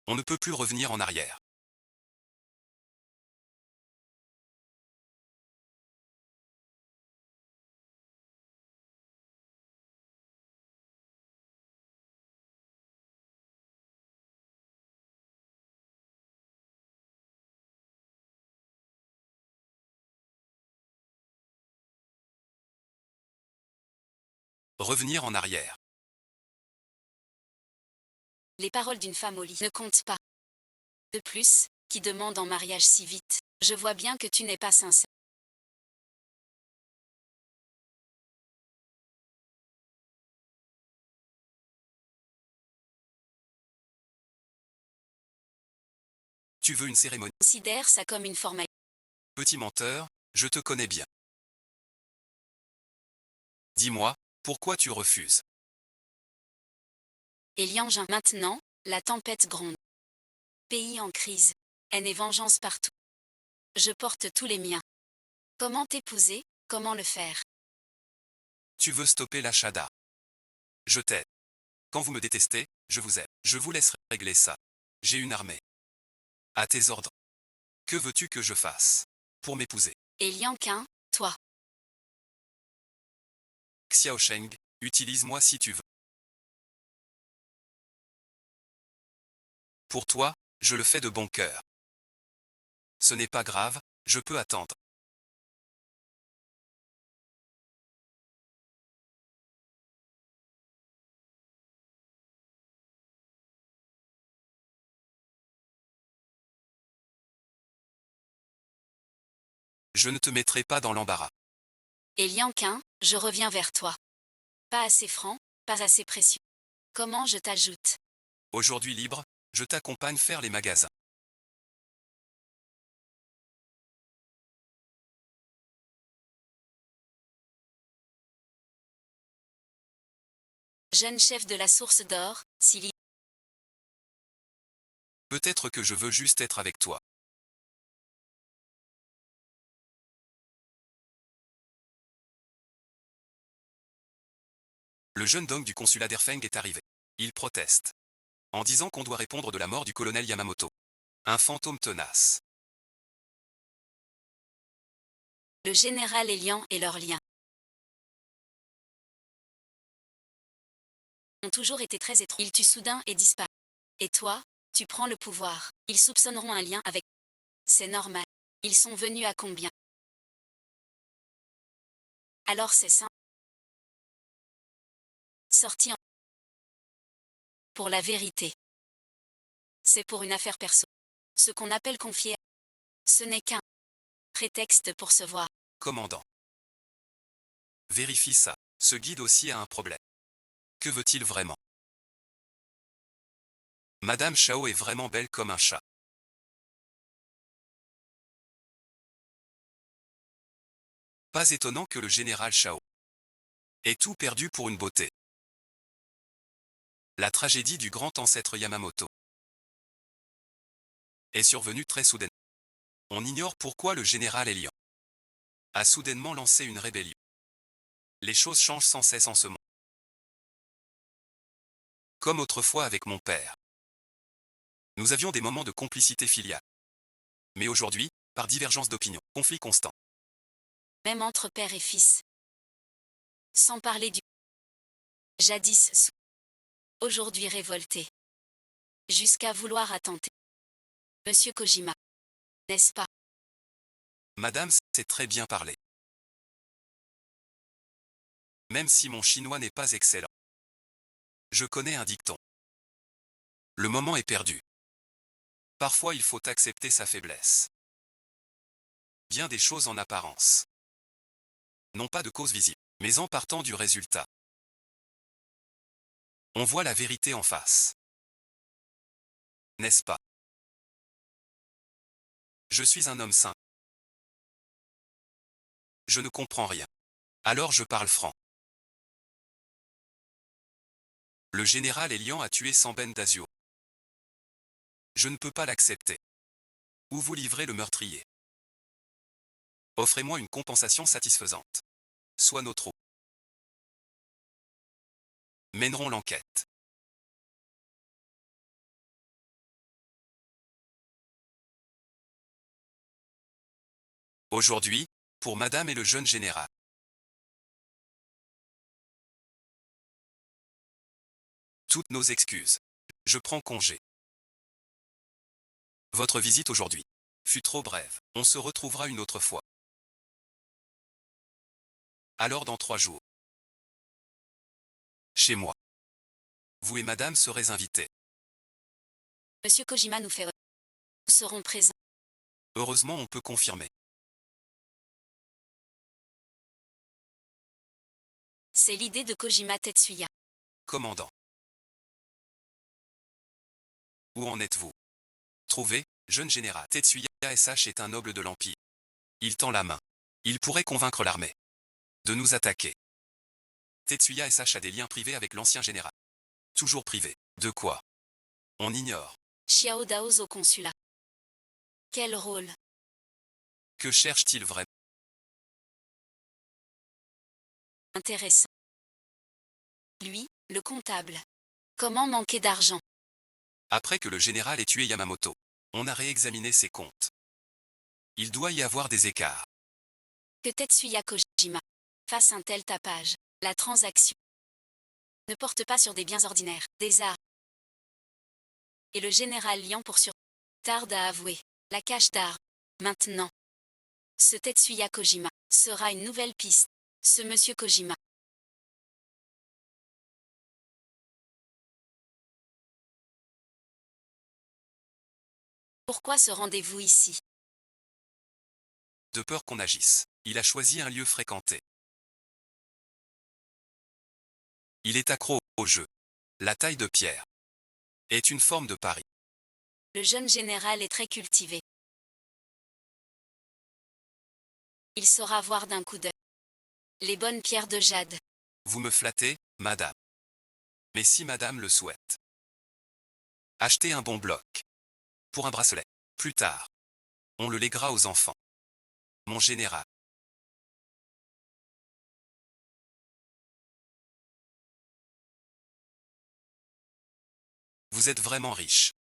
On ne peut plus revenir en arrière. Revenir en arrière. Les paroles d'une femme au lit ne comptent pas. De plus, qui demande en mariage si vite? Je vois bien que tu n'es pas sincère. Tu veux une cérémonie? Considère ça comme une formalité. Petit menteur, je te connais bien. Dis-moi, pourquoi tu refuses? Eliangin. Maintenant, la tempête gronde. Pays en crise. Haine et vengeance partout. Je porte tous les miens. Comment t'épouser? Comment le faire? Tu veux stopper l'achat d'art. Je t'aide. Quand vous me détestez, je vous aime. Je vous laisse régler ça. J'ai une armée. À tes ordres. Que veux-tu que je fasse pour m'épouser? Elianquin, toi. Xiaosheng, utilise-moi si tu veux. Pour toi, je le fais de bon cœur. Ce n'est pas grave, je peux attendre. Je ne te mettrai pas dans l'embarras. Elianquin, je reviens vers toi. Pas assez franc, pas assez précieux. Comment je t'ajoute? Aujourd'hui libre, je t'accompagne faire les magasins. Jeune chef de la source d'or, Silly. Peut-être que je veux juste être avec toi. Le jeune Dong du consulat d'Erfeng est arrivé. Il proteste. En disant qu'on doit répondre de la mort du colonel Yamamoto. Un fantôme tenace. Le général Elian et leurs liens ont toujours été très étroits. Ils tuent soudain et disparaissent. Et toi, tu prends le pouvoir. Ils soupçonneront un lien avec... C'est normal. Ils sont venus à combien? Alors c'est simple. Sorti en... Pour la vérité. C'est pour une affaire perso. Ce qu'on appelle confier. Ce n'est qu'un prétexte pour se voir. Commandant. Vérifie ça. Ce guide aussi a un problème. Que veut-il vraiment? Madame Chao est vraiment belle comme un chat. Pas étonnant que le général Chao ait tout perdu pour une beauté. La tragédie du grand ancêtre Yamamoto est survenue très soudainement. On ignore pourquoi le général Elian a soudainement lancé une rébellion. Les choses changent sans cesse en ce monde. Comme autrefois avec mon père. Nous avions des moments de complicité filiale. Mais aujourd'hui, par divergence d'opinion, conflit constant. Même entre père et fils. Sans parler du... Jadis sous... Aujourd'hui révolté. Jusqu'à vouloir attenter. Monsieur Kojima. N'est-ce pas? Madame sait très bien parler. Même si mon chinois n'est pas excellent. Je connais un dicton. Le moment est perdu. Parfois il faut accepter sa faiblesse. Bien des choses en apparence. Non pas de cause visible, mais en partant du résultat. On voit la vérité en face. N'est-ce pas? Je suis un homme sain. Je ne comprends rien. Alors je parle franc. Le général Elian a tué Samben Dazio. Je ne peux pas l'accepter. Ou vous livrez le meurtrier. Offrez-moi une compensation satisfaisante. Soit nos troupes mèneront l'enquête. Aujourd'hui, pour Madame et le jeune général. Toutes nos excuses. Je prends congé. Votre visite aujourd'hui fut trop brève. On se retrouvera une autre fois. Alors dans 3 jours. Chez moi. Vous et Madame serez invités. Monsieur Kojima nous fait... Nous serons présents. Heureusement on peut confirmer. C'est l'idée de Kojima Tetsuya. Commandant. Où en êtes-vous? Trouvez, jeune général. Tetsuya SH est un noble de l'Empire. Il tend la main. Il pourrait convaincre l'armée de nous attaquer. Tetsuya SH a des liens privés avec l'ancien général. Toujours privé. De quoi? On ignore. Xiao Dao's au consulat. Quel rôle? Que cherche-t-il vraiment? Intéressant. Lui, le comptable. Comment manquer d'argent? Après que le général ait tué Yamamoto, on a réexaminé ses comptes. Il doit y avoir des écarts. Que Tetsuya Kojima fasse un tel tapage. La transaction ne porte pas sur des biens ordinaires, des arts. Et le général Lian tarde à avouer la cache d'armes. Maintenant, ce Tetsuya Kojima sera une nouvelle piste. Ce monsieur Kojima. Pourquoi ce rendez-vous ici? De peur qu'on agisse, il a choisi un lieu fréquenté. Il est accro au jeu. La taille de pierre est une forme de pari. Le jeune général est très cultivé. Il saura voir d'un coup d'œil les bonnes pierres de jade. Vous me flattez, madame. Mais si madame le souhaite, achetez un bon bloc. Pour un bracelet. Plus tard, on le léguera aux enfants. Mon général. Vous êtes vraiment riche.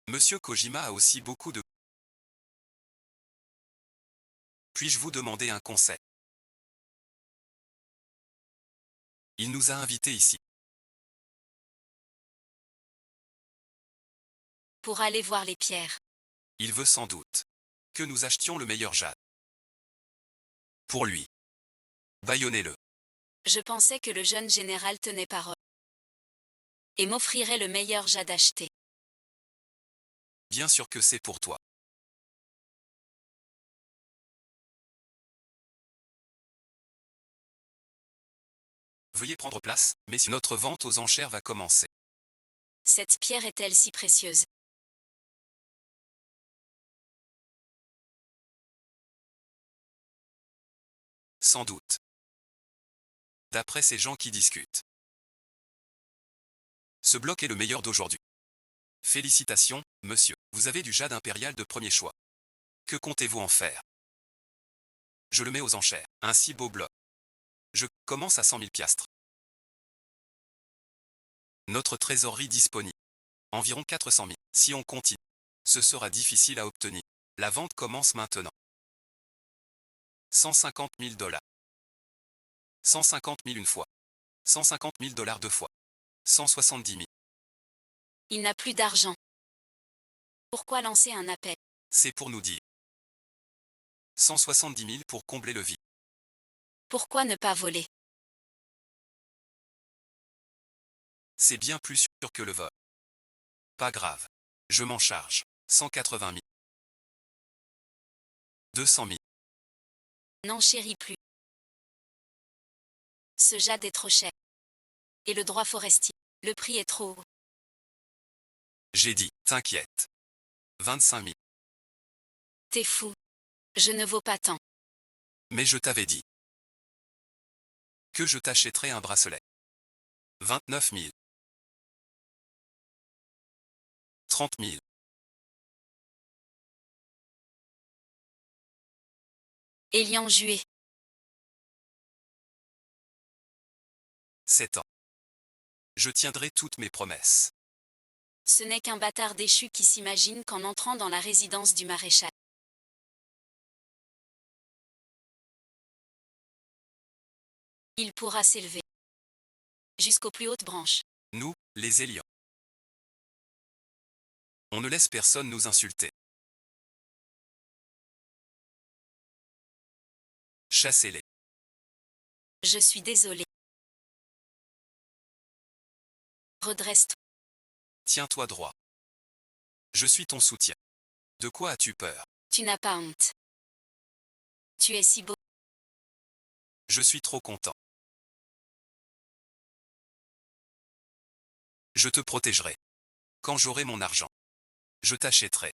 Monsieur Kojima a aussi beaucoup de... Puis-je vous demander un conseil? Il nous a invités ici. Pour aller voir les pierres. Il veut sans doute que nous achetions le meilleur jade. Pour lui. Bâillonnez-le. Je pensais que le jeune général tenait parole. Et m'offrirait le meilleur jade acheté. Bien sûr que c'est pour toi. Veuillez prendre place, messieurs. Notre vente aux enchères va commencer. Cette pierre est-elle si précieuse? Sans doute. D'après ces gens qui discutent. Ce bloc est le meilleur d'aujourd'hui. Félicitations, monsieur. Vous avez du jade impérial de premier choix. Que comptez-vous en faire? Je le mets aux enchères. Un si beau bloc. Je commence à 100 000 piastres. Notre trésorerie disponible. Environ 400 000. Si on continue, ce sera difficile à obtenir. La vente commence maintenant. 150 000 $. 150 000 une fois. 150 000 $ deux fois. 170 000. Il n'a plus d'argent. Pourquoi lancer un appel? C'est pour nous dire. 170 000 pour combler le vide. Pourquoi ne pas voler? C'est bien plus sûr que le vol. Pas grave. Je m'en charge. 180 000. 200 000. Non chérie plus. Ce jade est trop cher. Et le droit forestier. Le prix est trop haut. J'ai dit, t'inquiète. 25 000. T'es fou. Je ne vaux pas tant. Mais je t'avais dit que je t'achèterais un bracelet. 29 000. 30 000. Elian Jué. 7 ans. Je tiendrai toutes mes promesses. Ce n'est qu'un bâtard déchu qui s'imagine qu'en entrant dans la résidence du maréchal, il pourra s'élever jusqu'aux plus hautes branches. Nous, les Élians. On ne laisse personne nous insulter. Chassez-les. Je suis désolé. Redresse-toi. Tiens-toi droit. Je suis ton soutien. De quoi as-tu peur? Tu n'as pas honte. Tu es si beau. Je suis trop content. Je te protégerai. Quand j'aurai mon argent, je t'achèterai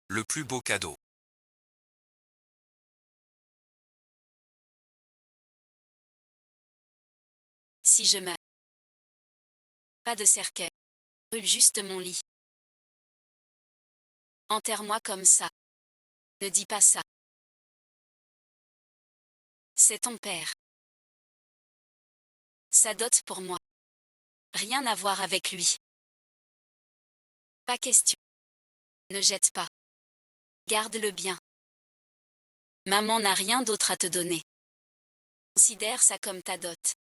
le plus beau cadeau. Si je meurs. Pas de cercueil. Brûle juste mon lit. Enterre-moi comme ça. Ne dis pas ça. C'est ton père. Sa dot pour moi. Rien à voir avec lui. Pas question. Ne jette pas. Garde-le bien. Maman n'a rien d'autre à te donner. Considère ça comme ta dot.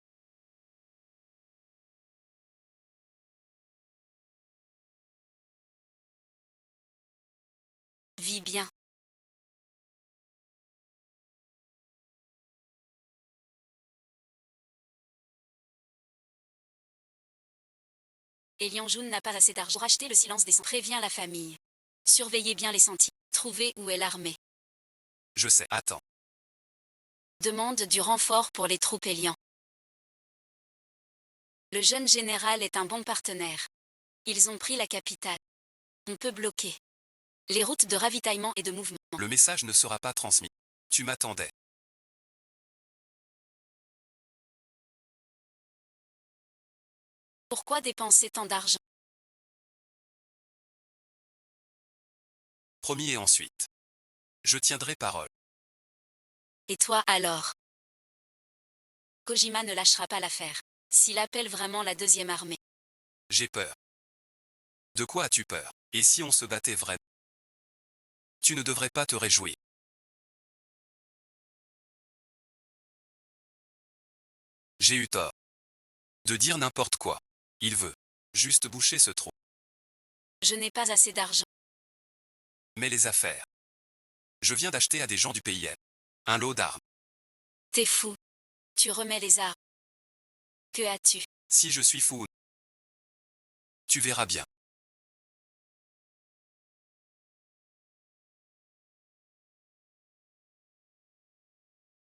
Vis bien. Elian Jun n'a pas assez d'argent pour acheter le silence des sons. Préviens la famille. Surveillez bien les sentiers. Trouvez où est l'armée. Je sais. Attends. Demande du renfort pour les troupes Elian. Le jeune général est un bon partenaire. Ils ont pris la capitale. On peut bloquer les routes de ravitaillement et de mouvement. Le message ne sera pas transmis. Tu m'attendais. Pourquoi dépenser tant d'argent? Promis et ensuite. Je tiendrai parole. Et toi alors? Kojima ne lâchera pas l'affaire. S'il appelle vraiment la deuxième armée. J'ai peur. De quoi as-tu peur? Et si on se battait vraiment? Tu ne devrais pas te réjouir. J'ai eu tort. De dire n'importe quoi. Il veut juste boucher ce trou. Je n'ai pas assez d'argent. Mais les affaires. Je viens d'acheter à des gens du pays un lot d'armes. T'es fou. Tu remets les armes. Que as-tu? Si je suis fou, tu verras bien.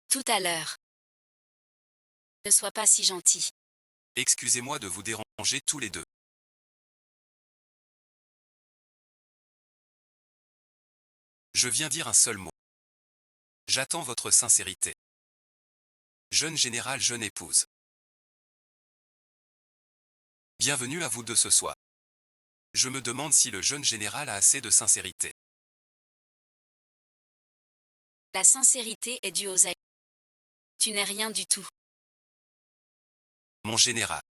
Tout à l'heure. Ne sois pas si gentil. Excusez-moi de vous déranger tous les deux. Je viens dire un seul mot. J'attends votre sincérité. Jeune général, jeune épouse. Bienvenue à vous deux ce soir. Je me demande si le jeune général a assez de sincérité. La sincérité est due aux aïeux. Tu n'es rien du tout. Mon général.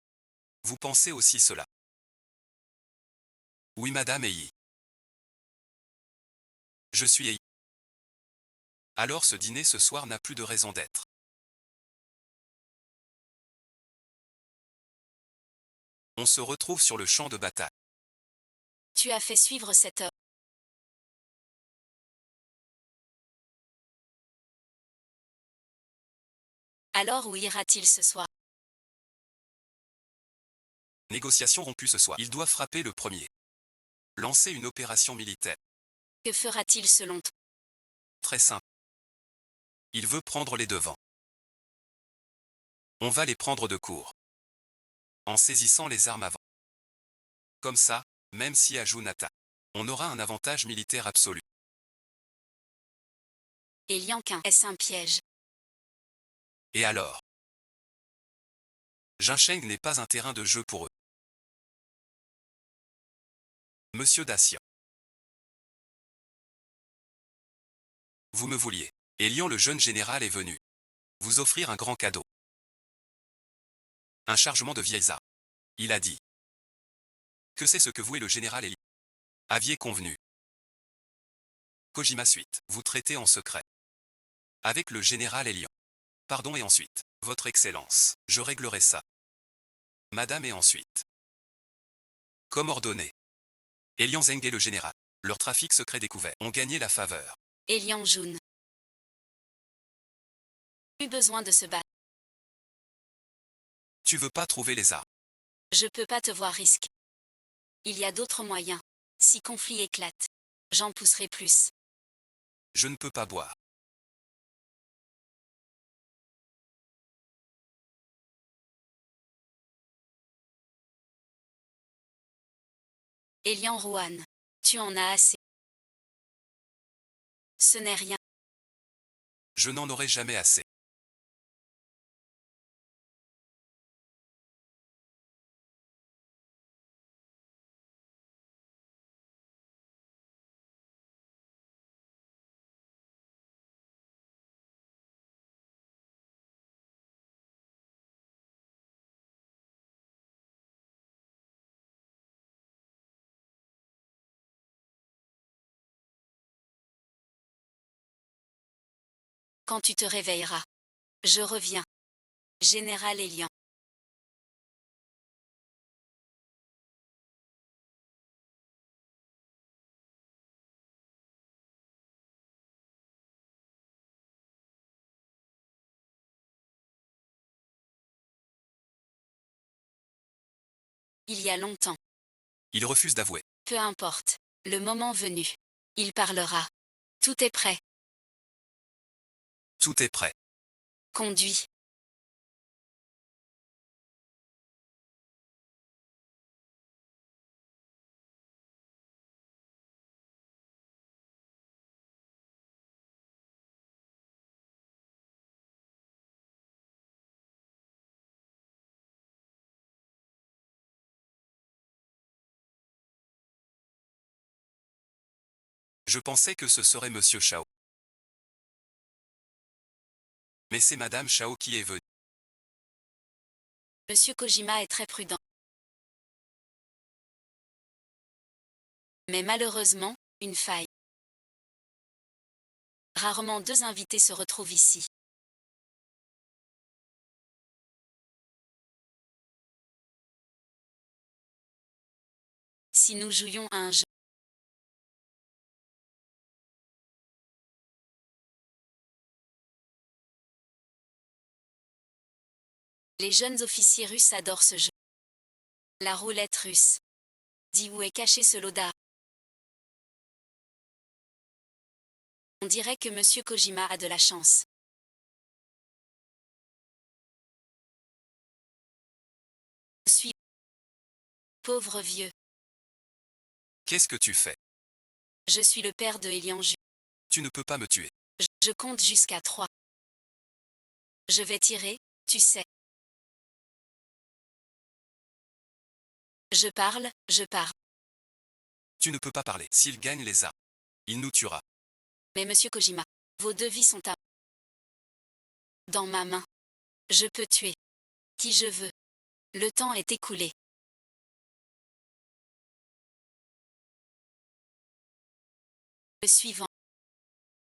Vous pensez aussi cela? Oui, madame Ei. Je suis Ei. Alors ce dîner ce soir n'a plus de raison d'être. On se retrouve sur le champ de bataille. Tu as fait suivre cet homme. Alors où ira-t-il ce soir? Négociation rompue ce soir. Il doit frapper le premier. Lancer une opération militaire. Que fera-t-il selon toi? Très simple. Il veut prendre les devants. On va les prendre de court. En saisissant les armes avant. Comme ça, même si Ajun attaque, on aura un avantage militaire absolu. Et Lianquin, est-ce un piège? Et alors? Jincheng n'est pas un terrain de jeu pour eux. Monsieur Dacian. Vous me vouliez. Elian le jeune général est venu. Vous offrir un grand cadeau. Un chargement de vieilles armes. Il a dit. Que c'est ce que vous et le général Eli aviez convenu. Kojima suite. Vous traitez en secret. Avec le général Elian. Pardon et ensuite. Votre Excellence. Je réglerai ça. Madame et ensuite. Comme ordonné. Elian Zeng et le général. Leur trafic secret découvert ont gagné la faveur. Et Liang Jun. Plus besoin de se battre. Tu veux pas trouver les armes. Je peux pas te voir risquer. Il y a d'autres moyens. Si conflit éclate, j'en pousserai plus. Je ne peux pas boire. Et Liang Ruan. Tu en as assez. Ce n'est rien. Je n'en aurai jamais assez. Quand tu te réveilleras. Je reviens. Général Elian. Il y a longtemps. Il refuse d'avouer. Peu importe. Le moment venu. Il parlera. Tout est prêt. Tout est prêt. Conduis. Je pensais que ce serait Monsieur Chao. Mais c'est Madame Chao qui est venue. Monsieur Kojima est très prudent. Mais malheureusement, une faille. Rarement deux invités se retrouvent ici. Si nous jouions à un jeu. Les jeunes officiers russes adorent ce jeu. La roulette russe. Dis où est caché ce Loda. On dirait que Monsieur Kojima a de la chance. Suis. Pauvre vieux. Qu'est-ce que tu fais? Je suis le père de Elianju. Tu ne peux pas me tuer. Je compte jusqu'à 3. Je vais tirer, tu sais. Je parle, je parle. Tu ne peux pas parler. S'il gagne les armes, il nous tuera. Mais Monsieur Kojima, vos deux vies sont dans ma main. Je peux tuer qui je veux. Le temps est écoulé. Le suivant.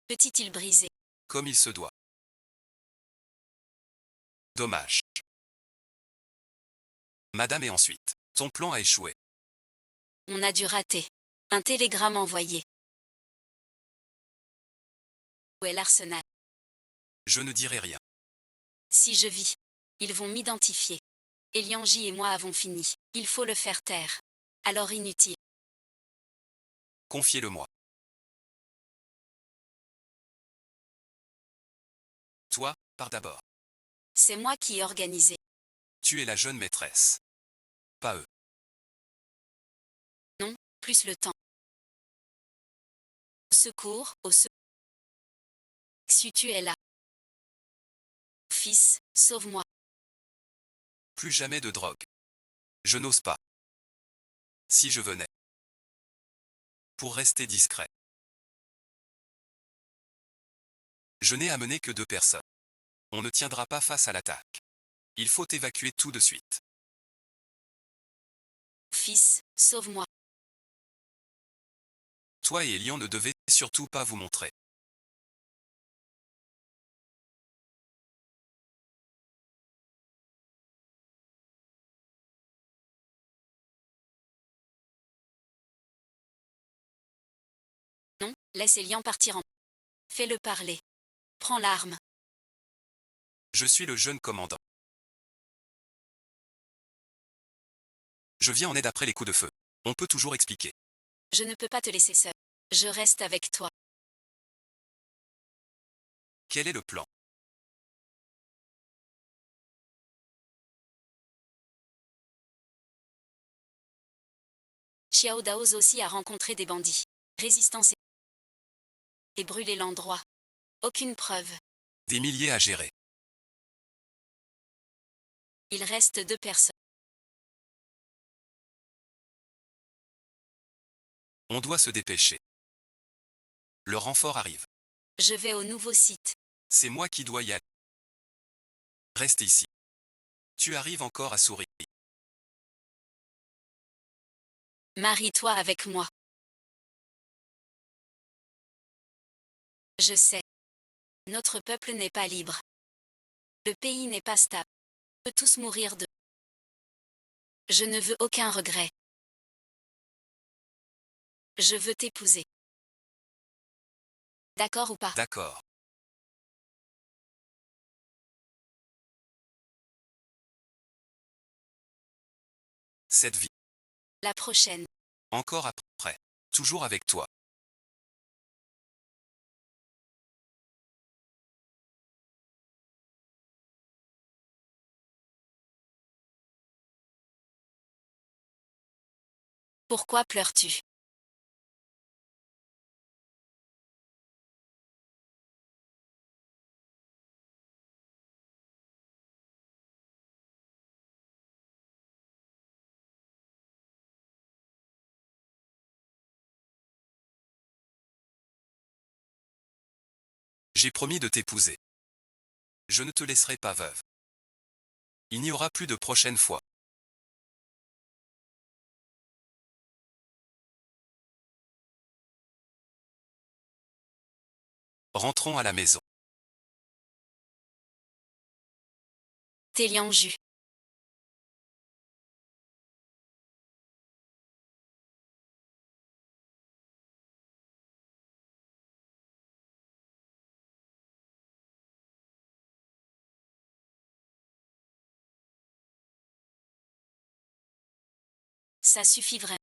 Petite île brisée. Comme il se doit. Dommage. Madame, et ensuite, ton plan a échoué. On a dû rater. Un télégramme envoyé. Où est l'arsenal? Je ne dirai rien. Si je vis, ils vont m'identifier. Elianji et moi avons fini. Il faut le faire taire. Alors inutile. Confiez-le-moi. Toi, pars d'abord. C'est moi qui ai organisé. Tu es la jeune maîtresse. Pas eux. Non, plus le temps. Secours, au secours. Si tu es là. Fils, sauve-moi. Plus jamais de drogue. Je n'ose pas. Si je venais. Pour rester discret. Je n'ai amené que 2 personnes. On ne tiendra pas face à l'attaque. Il faut évacuer tout de suite. Fils, sauve-moi. Toi et Elian ne devez surtout pas vous montrer. Non, laisse Elian partir en. Fais-le parler. Prends l'arme. Je suis le jeune commandant. Je viens en aide après les coups de feu. On peut toujours expliquer. Je ne peux pas te laisser seul. Je reste avec toi. Quel est le plan? Xiao Daoz aussi a rencontré des bandits. Résistance et brûlé l'endroit. Aucune preuve. Des milliers à gérer. Il reste 2 personnes. On doit se dépêcher. Le renfort arrive. Je vais au nouveau site. C'est moi qui dois y aller. Reste ici. Tu arrives encore à sourire. Marie-toi avec moi. Je sais. Notre peuple n'est pas libre. Le pays n'est pas stable. On peut tous mourir de. Je ne veux aucun regret. Je veux t'épouser. D'accord ou pas? D'accord. Cette vie. La prochaine. Encore après. Toujours avec toi. Pourquoi pleures-tu? J'ai promis de t'épouser. Je ne te laisserai pas veuve. Il n'y aura plus de prochaine fois. Rentrons à la maison. Télianju. Ça suffit vraiment.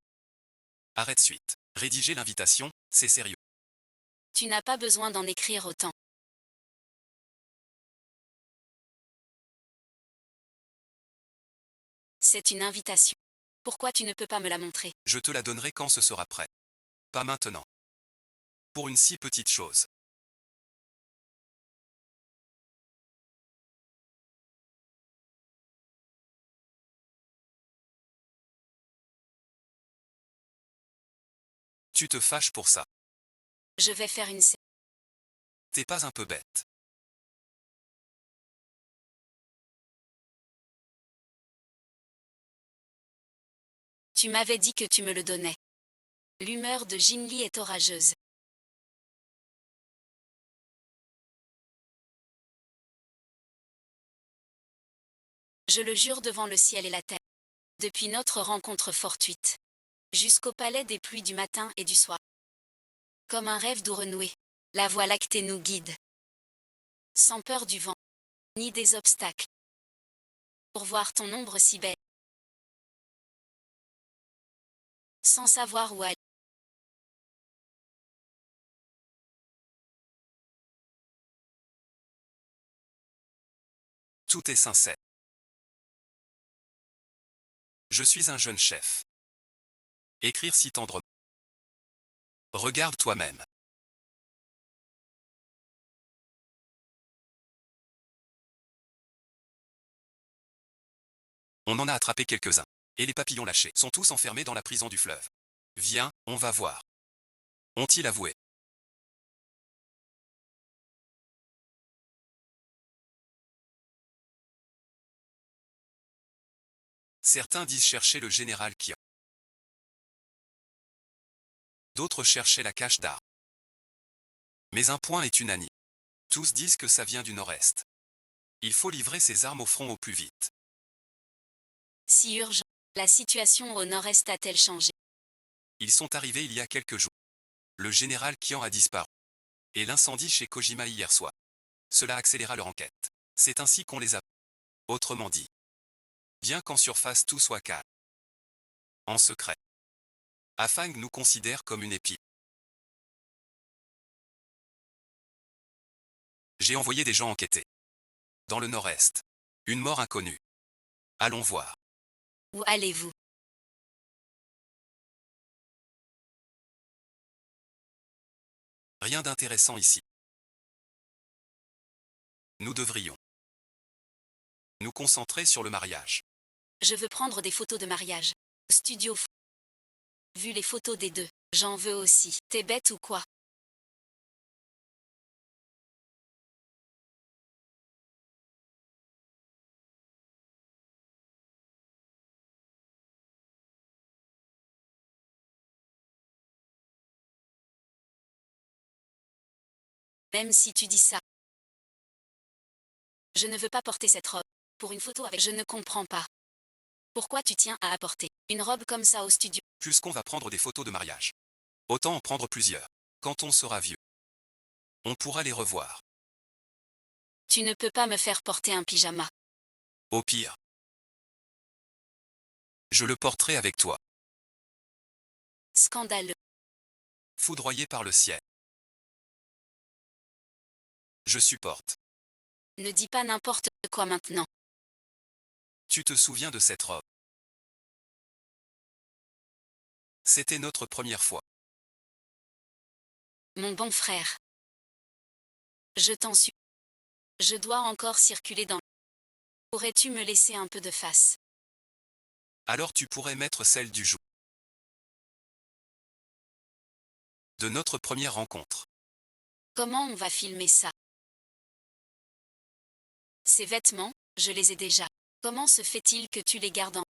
Arrête suite. Rédiger l'invitation, c'est sérieux. Tu n'as pas besoin d'en écrire autant. C'est une invitation. Pourquoi tu ne peux pas me la montrer? Je te la donnerai quand ce sera prêt. Pas maintenant. Pour une si petite chose. Tu te fâches pour ça. Je vais faire une T'es pas un peu bête. Tu m'avais dit que tu me le donnais. L'humeur de Jinli est orageuse. Je le jure devant le ciel et la terre. Depuis notre rencontre fortuite. Jusqu'au palais des pluies du matin et du soir. Comme un rêve doux renoué. La voie lactée nous guide. Sans peur du vent. Ni des obstacles. Pour voir ton ombre si belle. Sans savoir où aller. Tout est sincère. Je suis un jeune chef. Écrire si tendrement. Regarde toi-même. On en a attrapé quelques-uns. Et les papillons lâchés sont tous enfermés dans la prison du fleuve. Viens, on va voir. Ont-ils avoué? Certains disent chercher le général Kian. D'autres cherchaient la cache d'art. Mais un point est unanime. Tous disent que ça vient du nord-est. Il faut livrer ses armes au front au plus vite. Si urgent. La situation au nord-est a-t-elle changé? Ils sont arrivés il y a quelques jours. Le général Kian a disparu. Et l'incendie chez Kojima hier soir. Cela accéléra leur enquête. C'est ainsi qu'on les a. Autrement dit. Bien qu'en surface tout soit calme. En secret. Afang nous considère comme une épine. J'ai envoyé des gens enquêter. Dans le nord-est. Une mort inconnue. Allons voir. Où allez-vous? Rien d'intéressant ici. Nous devrions nous concentrer sur le mariage. Je veux prendre des photos de mariage. Studio. Vu les photos des deux, j'en veux aussi. T'es bête ou quoi? Même si tu dis ça. Je ne veux pas porter cette robe. Pour une photo avec... Je ne comprends pas. Pourquoi tu tiens à apporter une robe comme ça au studio? Puisqu'on va prendre des photos de mariage. Autant en prendre plusieurs. Quand on sera vieux. On pourra les revoir. Tu ne peux pas me faire porter un pyjama. Au pire. Je le porterai avec toi. Scandaleux. Foudroyé par le ciel. Je supporte. Ne dis pas n'importe quoi maintenant. Tu te souviens de cette robe? C'était notre première fois. Mon bon frère. Je t'en supplie. Je dois encore circuler dans... Pourrais-tu me laisser un peu de face? Alors tu pourrais mettre celle du jour. De notre première rencontre. Comment on va filmer ça? Ces vêtements, je les ai déjà. Comment se fait-il que tu les gardes en...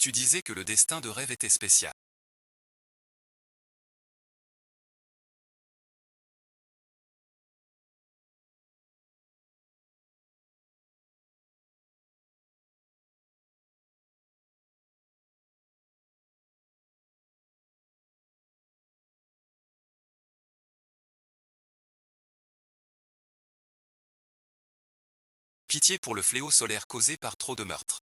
Tu disais que le destin de rêve était spécial. Pitié pour le fléau solaire causé par trop de meurtres.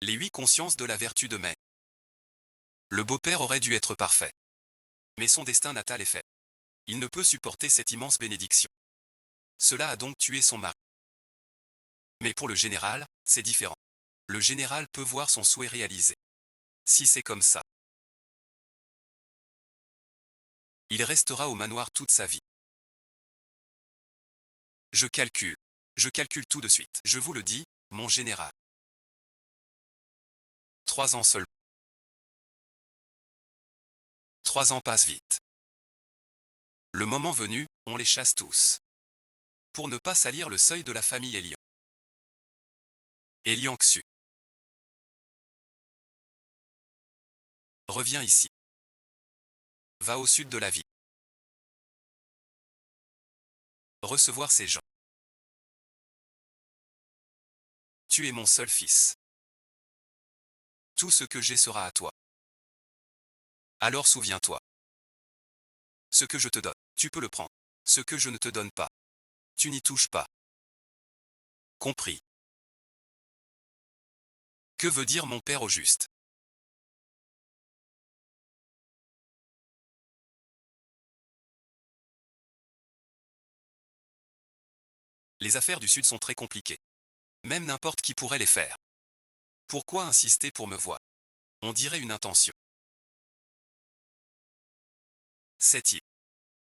Les 8 consciences de la vertu de Mai. Le beau-père aurait dû être parfait. Mais son destin natal est fait. Il ne peut supporter cette immense bénédiction. Cela a donc tué son mari. Mais pour le général, c'est différent. Le général peut voir son souhait réalisé. Si c'est comme ça, il restera au manoir toute sa vie. Je calcule tout de suite. Je vous le dis, mon général. 3 ans seulement. 3 ans passent vite. Le moment venu, on les chasse tous. Pour ne pas salir le seuil de la famille Elian. Elian Xu. Reviens ici. Va au sud de la ville. Recevoir ces gens. Tu es mon seul fils. Tout ce que j'ai sera à toi. Alors souviens-toi. Ce que je te donne, tu peux le prendre. Ce que je ne te donne pas, tu n'y touches pas. Compris. Que veut dire mon père au juste? Les affaires du Sud sont très compliquées. Même n'importe qui pourrait les faire. Pourquoi insister pour me voir? On dirait une intention. C'est-il.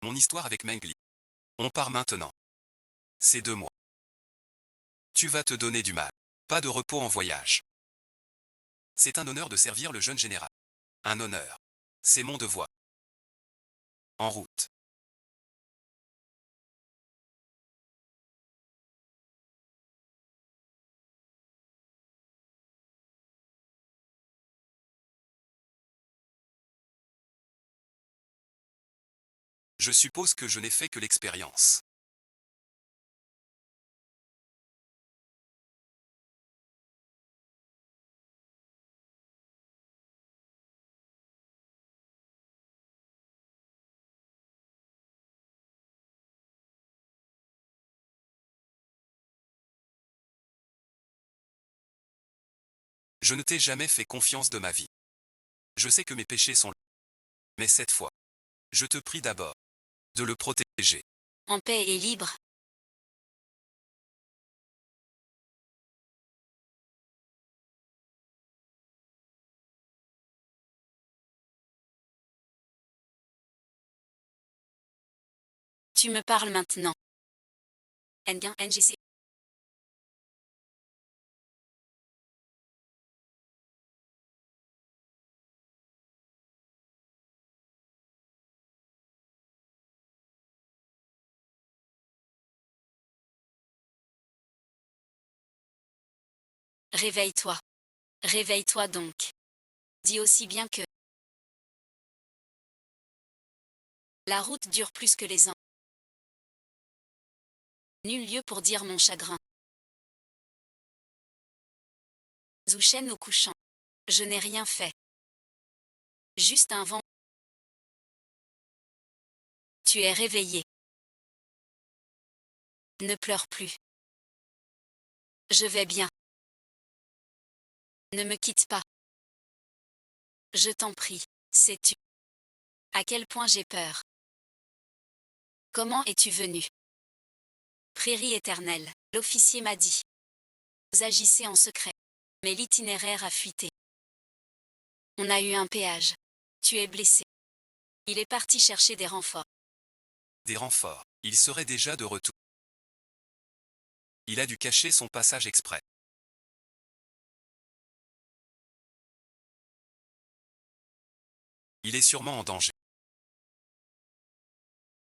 Mon histoire avec Mengli. On part maintenant. C'est 2 mois. Tu vas te donner du mal. Pas de repos en voyage. C'est un honneur de servir le jeune général. Un honneur. C'est mon devoir. En route. Je suppose que je n'ai fait que l'expérience. Je ne t'ai jamais fait confiance de ma vie. Je sais que mes péchés sont là. Mais cette fois, je te prie d'abord de le protéger. En paix et libre. Tu me parles maintenant. N-bien NGC. Réveille-toi. Réveille-toi donc. Dis aussi bien que la route dure plus que les ans. Nul lieu pour dire mon chagrin. Zouchen au couchant. Je n'ai rien fait. Juste un vent. Tu es réveillé. Ne pleure plus. Je vais bien. Ne me quitte pas. Je t'en prie, sais-tu à quel point j'ai peur? Comment es-tu venu? Prairie éternelle, l'officier m'a dit. Vous agissez en secret. Mais l'itinéraire a fuité. On a eu un péage. Tu es blessé. Il est parti chercher des renforts. Des renforts. Il serait déjà de retour. Il a dû cacher son passage exprès. Il est sûrement en danger.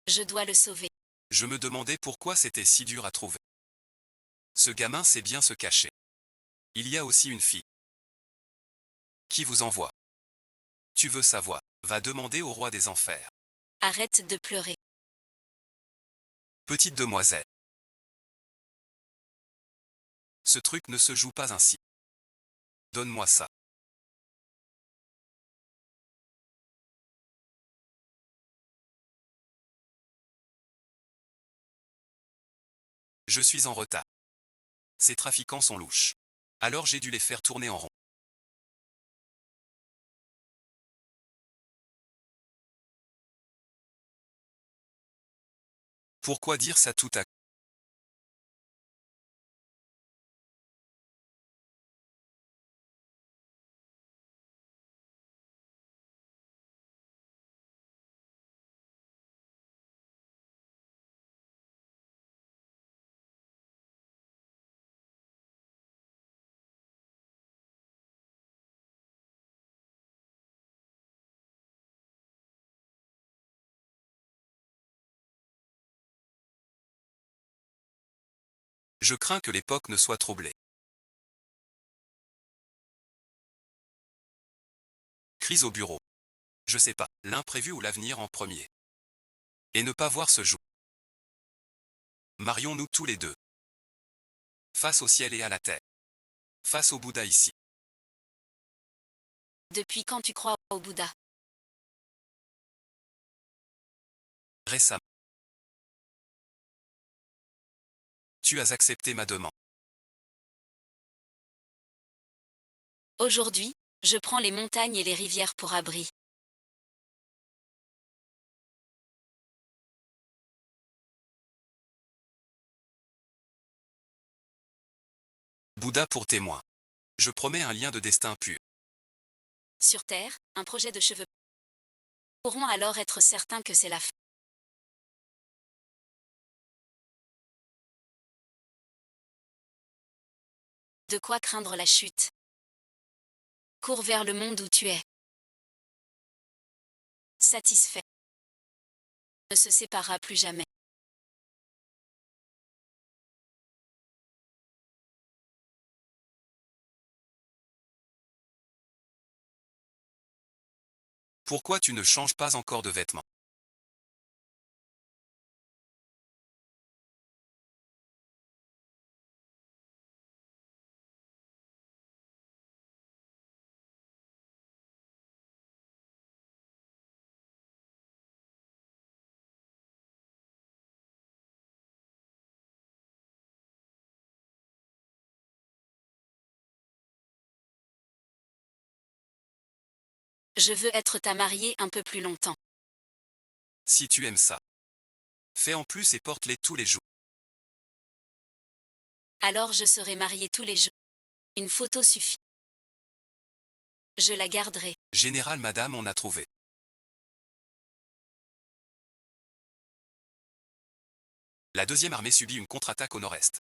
Je dois le sauver. Je me demandais pourquoi c'était si dur à trouver. Ce gamin sait bien se cacher. Il y a aussi une fille. Qui vous envoie? Tu veux savoir? Va demander au roi des enfers. Arrête de pleurer. Petite demoiselle. Ce truc ne se joue pas ainsi. Donne-moi ça. Je suis en retard. Ces trafiquants sont louches. Alors j'ai dû les faire tourner en rond. Pourquoi dire ça tout à coup? Je crains que l'époque ne soit troublée. Crise au bureau. Je sais pas, l'imprévu ou l'avenir en premier. Et ne pas voir ce jour. Marions-nous tous les deux. Face au ciel et à la terre. Face au Bouddha ici. Depuis quand tu crois au Bouddha? Récemment. Tu as accepté ma demande. Aujourd'hui, je prends les montagnes et les rivières pour abri. Bouddha pour témoin. Je promets un lien de destin pur. Sur Terre, un projet de cheveux. Pourront alors être certains que c'est la fin. De quoi craindre la chute. Cours vers le monde où tu es. Satisfait. Ne se séparera plus jamais. Pourquoi tu ne changes pas encore de vêtements? Je veux être ta mariée un peu plus longtemps. Si tu aimes ça. Fais en plus et porte-les tous les jours. Alors je serai mariée tous les jours. Une photo suffit. Je la garderai. Général madame, on a trouvé. La deuxième armée subit une contre-attaque au nord-est.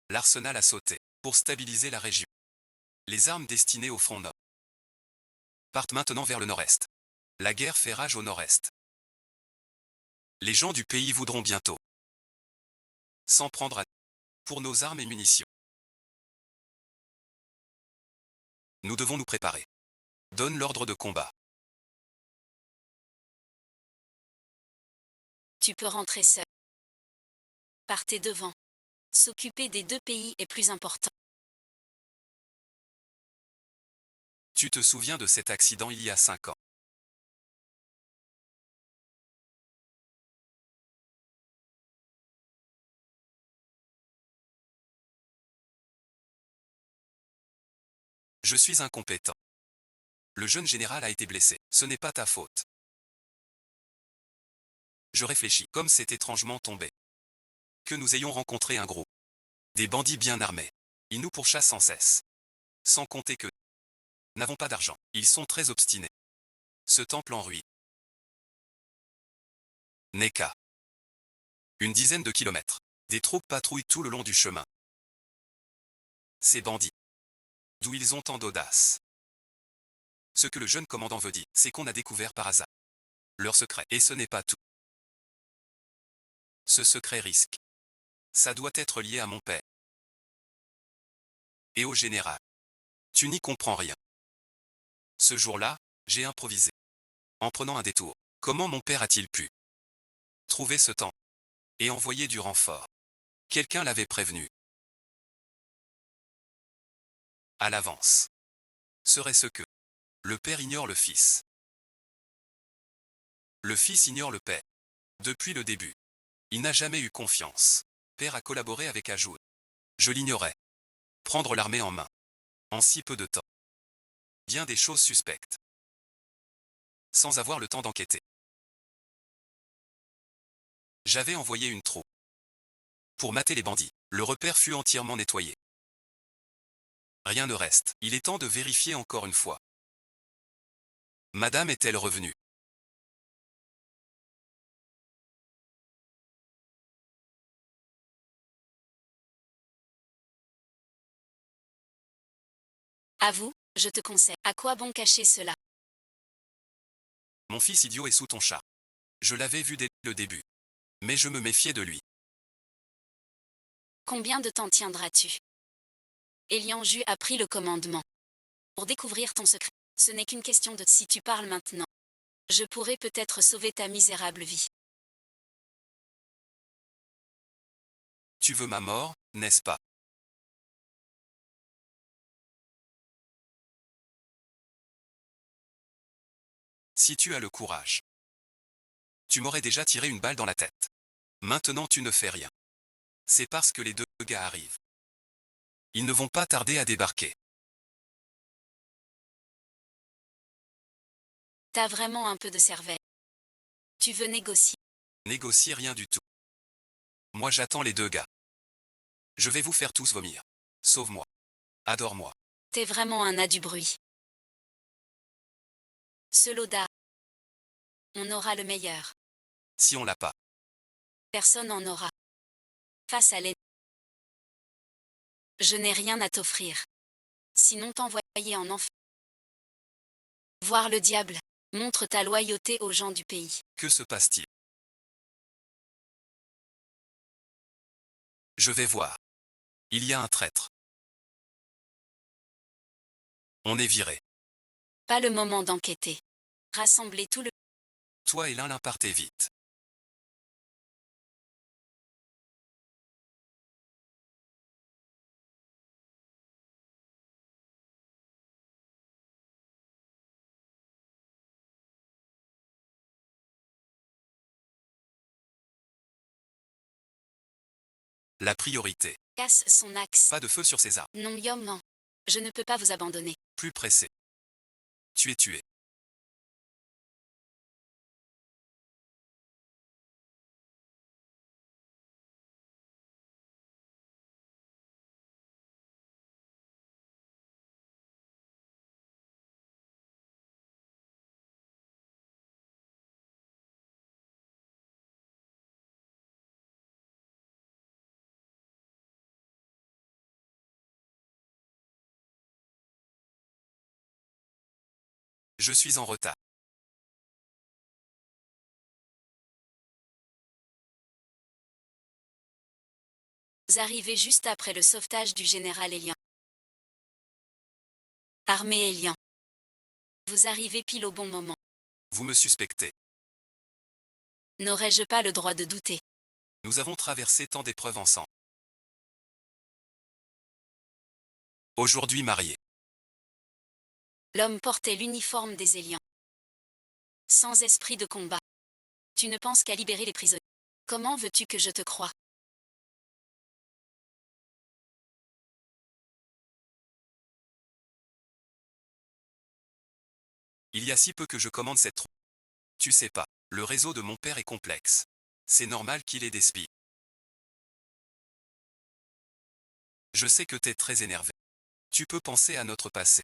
L'arsenal a sauté pour stabiliser la région. Les armes destinées au front nord partent maintenant vers le nord-est. La guerre fait rage au nord-est. Les gens du pays voudront bientôt s'en prendre à pour nos armes et munitions. Nous devons nous préparer. Donne l'ordre de combat. Tu peux rentrer seul. Partez devant. S'occuper des deux pays est plus important. Tu te souviens de cet accident il y a 5 ans? Je suis incompétent. Le jeune général a été blessé. Ce n'est pas ta faute. Je réfléchis, comme c'est étrangement tombé. Que nous ayons rencontré un groupe. Des bandits bien armés. Ils nous pourchassent sans cesse. Sans compter que nous n'avons pas d'argent. Ils sont très obstinés. Ce temple en ruine n'est qu'à une dizaine de kilomètres. Des troupes patrouillent tout le long du chemin. Ces bandits. D'où ils ont tant d'audace. Ce que le jeune commandant veut dire, c'est qu'on a découvert par hasard leur secret. Et ce n'est pas tout. Ce secret risque. Ça doit être lié à mon père. Et au général. Tu n'y comprends rien. Ce jour-là, j'ai improvisé. En prenant un détour. Comment mon père a-t-il pu trouver ce temps et envoyer du renfort? Quelqu'un l'avait prévenu. À l'avance. Serait-ce que le père ignore le fils? Le fils ignore le père. Depuis le début. Il n'a jamais eu confiance. Père a collaboré avec Ajoud. Je l'ignorais. Prendre l'armée en main. En si peu de temps. Bien des choses suspectes. Sans avoir le temps d'enquêter. J'avais envoyé une troupe. Pour mater les bandits. Le repère fut entièrement nettoyé. Rien ne reste. Il est temps de vérifier encore une fois. Madame est-elle revenue? À vous, je te conseille. À quoi bon cacher cela? Mon fils idiot est sous ton chat. Je l'avais vu dès le début. Mais je me méfiais de lui. Combien de temps tiendras-tu? Elianju a pris le commandement. Pour découvrir ton secret, ce n'est qu'une question de si tu parles maintenant. Je pourrais peut-être sauver ta misérable vie. Tu veux ma mort, n'est-ce pas? Si tu as le courage. Tu m'aurais déjà tiré une balle dans la tête. Maintenant tu ne fais rien. C'est parce que les deux gars arrivent. Ils ne vont pas tarder à débarquer. T'as vraiment un peu de cervelle. Tu veux négocier. Négocier rien du tout. Moi j'attends les deux gars. Je vais vous faire tous vomir. Sauve-moi. Adore-moi. T'es vraiment un as du bruit. Seloda. On aura le meilleur. Si on l'a pas. Personne en aura. Face à l'ennemi. Je n'ai rien à t'offrir. Sinon t'envoyer en enfer. Voir le diable. Montre ta loyauté aux gens du pays. Que se passe-t-il? Je vais voir. Il y a un traître. On est viré. Pas le moment d'enquêter. Rassemblez tout le... Toi et l'un partez vite. La priorité. Casse son axe. Pas de feu sur ces armes. Non, Yom, non. Je ne peux pas vous abandonner. Plus pressé. Tu es tué. Je suis en retard. Vous arrivez juste après le sauvetage du général Elian. Armée Elian. Vous arrivez pile au bon moment. Vous me suspectez. N'aurais-je pas le droit de douter? Nous avons traversé tant d'épreuves ensemble. Aujourd'hui marié. L'homme portait l'uniforme des Élians. Sans esprit de combat. Tu ne penses qu'à libérer les prisonniers. Comment veux-tu que je te croie? Il y a si peu que je commande cette troupe. Tu sais pas, le réseau de mon père est complexe. C'est normal qu'il ait des spies. Je sais que t'es très énervé. Tu peux penser à notre passé.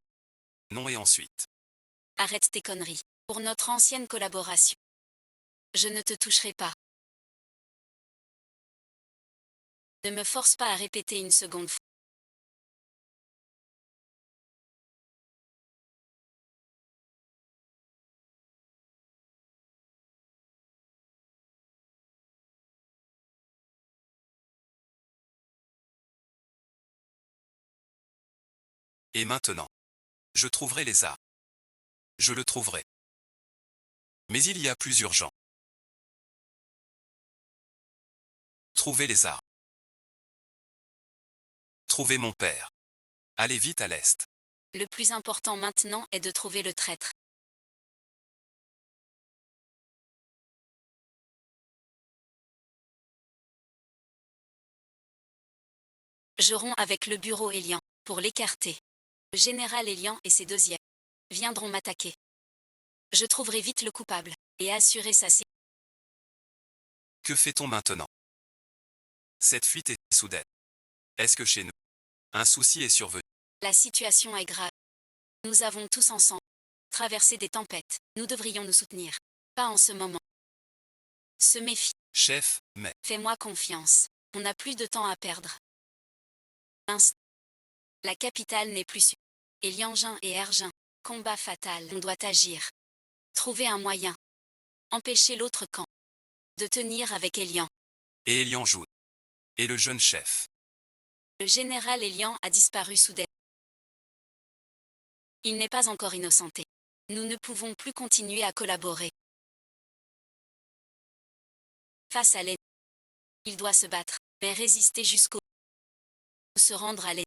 Non et ensuite. Arrête tes conneries. Pour notre ancienne collaboration. Je ne te toucherai pas. Ne me force pas à répéter une seconde fois. Et maintenant. Je trouverai Lézard. Je le trouverai. Mais il y a plus urgent. Trouver Lézard. Trouver mon père. Allez vite à l'est. Le plus important maintenant est de trouver le traître. Je romps avec le bureau Élian, pour l'écarter. Le général Élian et ses deuxièmes viendront m'attaquer. Je trouverai vite le coupable, et assurer sa sécurité. Que fait-on maintenant? Cette fuite est soudaine. Est-ce que chez nous, un souci est survenu? La situation est grave. Nous avons tous ensemble traversé des tempêtes. Nous devrions nous soutenir. Pas en ce moment. Se méfie. Chef, mais... Fais-moi confiance. On n'a plus de temps à perdre. Instant. La capitale n'est plus sûre. Eliangin et Ergin. Combat fatal. On doit agir. Trouver un moyen. Empêcher l'autre camp de tenir avec Élian. Et Élian joue. Et le jeune chef. Le général Élian a disparu soudainement. Il n'est pas encore innocenté. Nous ne pouvons plus continuer à collaborer. Face à l'ennemi, il doit se battre, mais résister jusqu'au bout. Se rendre à l'ennemi.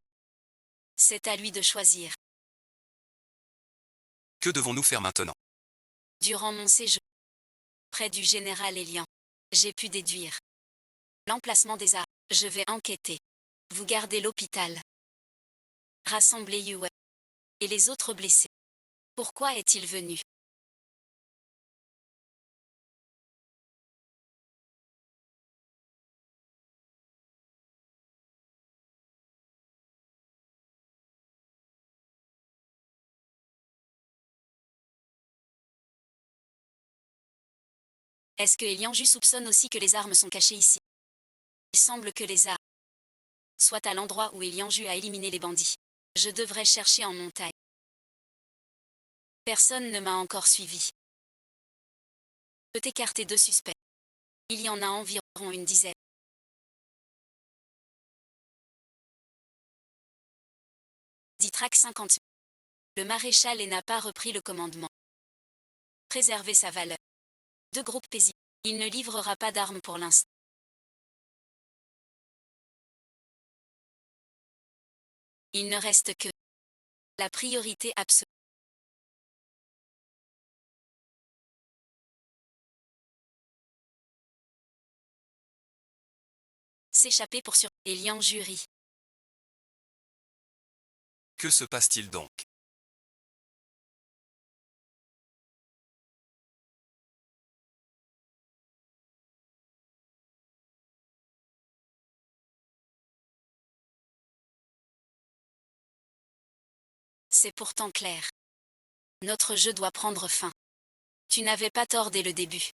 C'est à lui de choisir. Que devons-nous faire maintenant? Durant mon séjour près du général Élian, j'ai pu déduire l'emplacement des armes. Je vais enquêter. Vous gardez l'hôpital. Rassemblez Yue et les autres blessés. Pourquoi est-il venu? Est-ce que Elianju soupçonne aussi que les armes sont cachées ici? Il semble que les armes soient à l'endroit où Elianju a éliminé les bandits. Je devrais chercher en montagne. Personne ne m'a encore suivi. Je peux écarter 2 suspects. Il y en a environ une dizaine. Ditrak 50. Le maréchal et n'a pas repris le commandement. Préserver sa valeur. 2 groupes paisibles. Il ne livrera pas d'armes pour l'instant. Il ne reste que la priorité absolue. S'échapper pour sur Elian jury. Que se passe-t-il donc? C'est pourtant clair. Notre jeu doit prendre fin. Tu n'avais pas tort dès le début.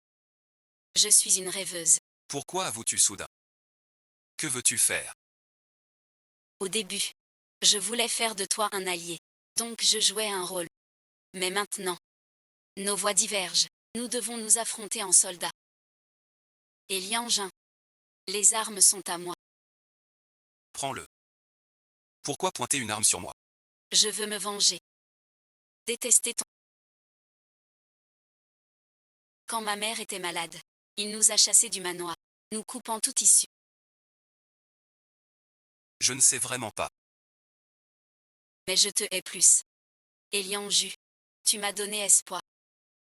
Je suis une rêveuse. Pourquoi avoues-tu soudain? Que veux-tu faire? Au début, je voulais faire de toi un allié. Donc je jouais un rôle. Mais maintenant, nos voix divergent. Nous devons nous affronter en soldats. Et Liangin. Les armes sont à moi. Prends-le. Pourquoi pointer une arme sur moi? Je veux me venger. Détester ton... Quand ma mère était malade, il nous a chassés du manoir, nous coupant toute issue. Je ne sais vraiment pas. Mais je te hais plus. Elianju, tu m'as donné espoir.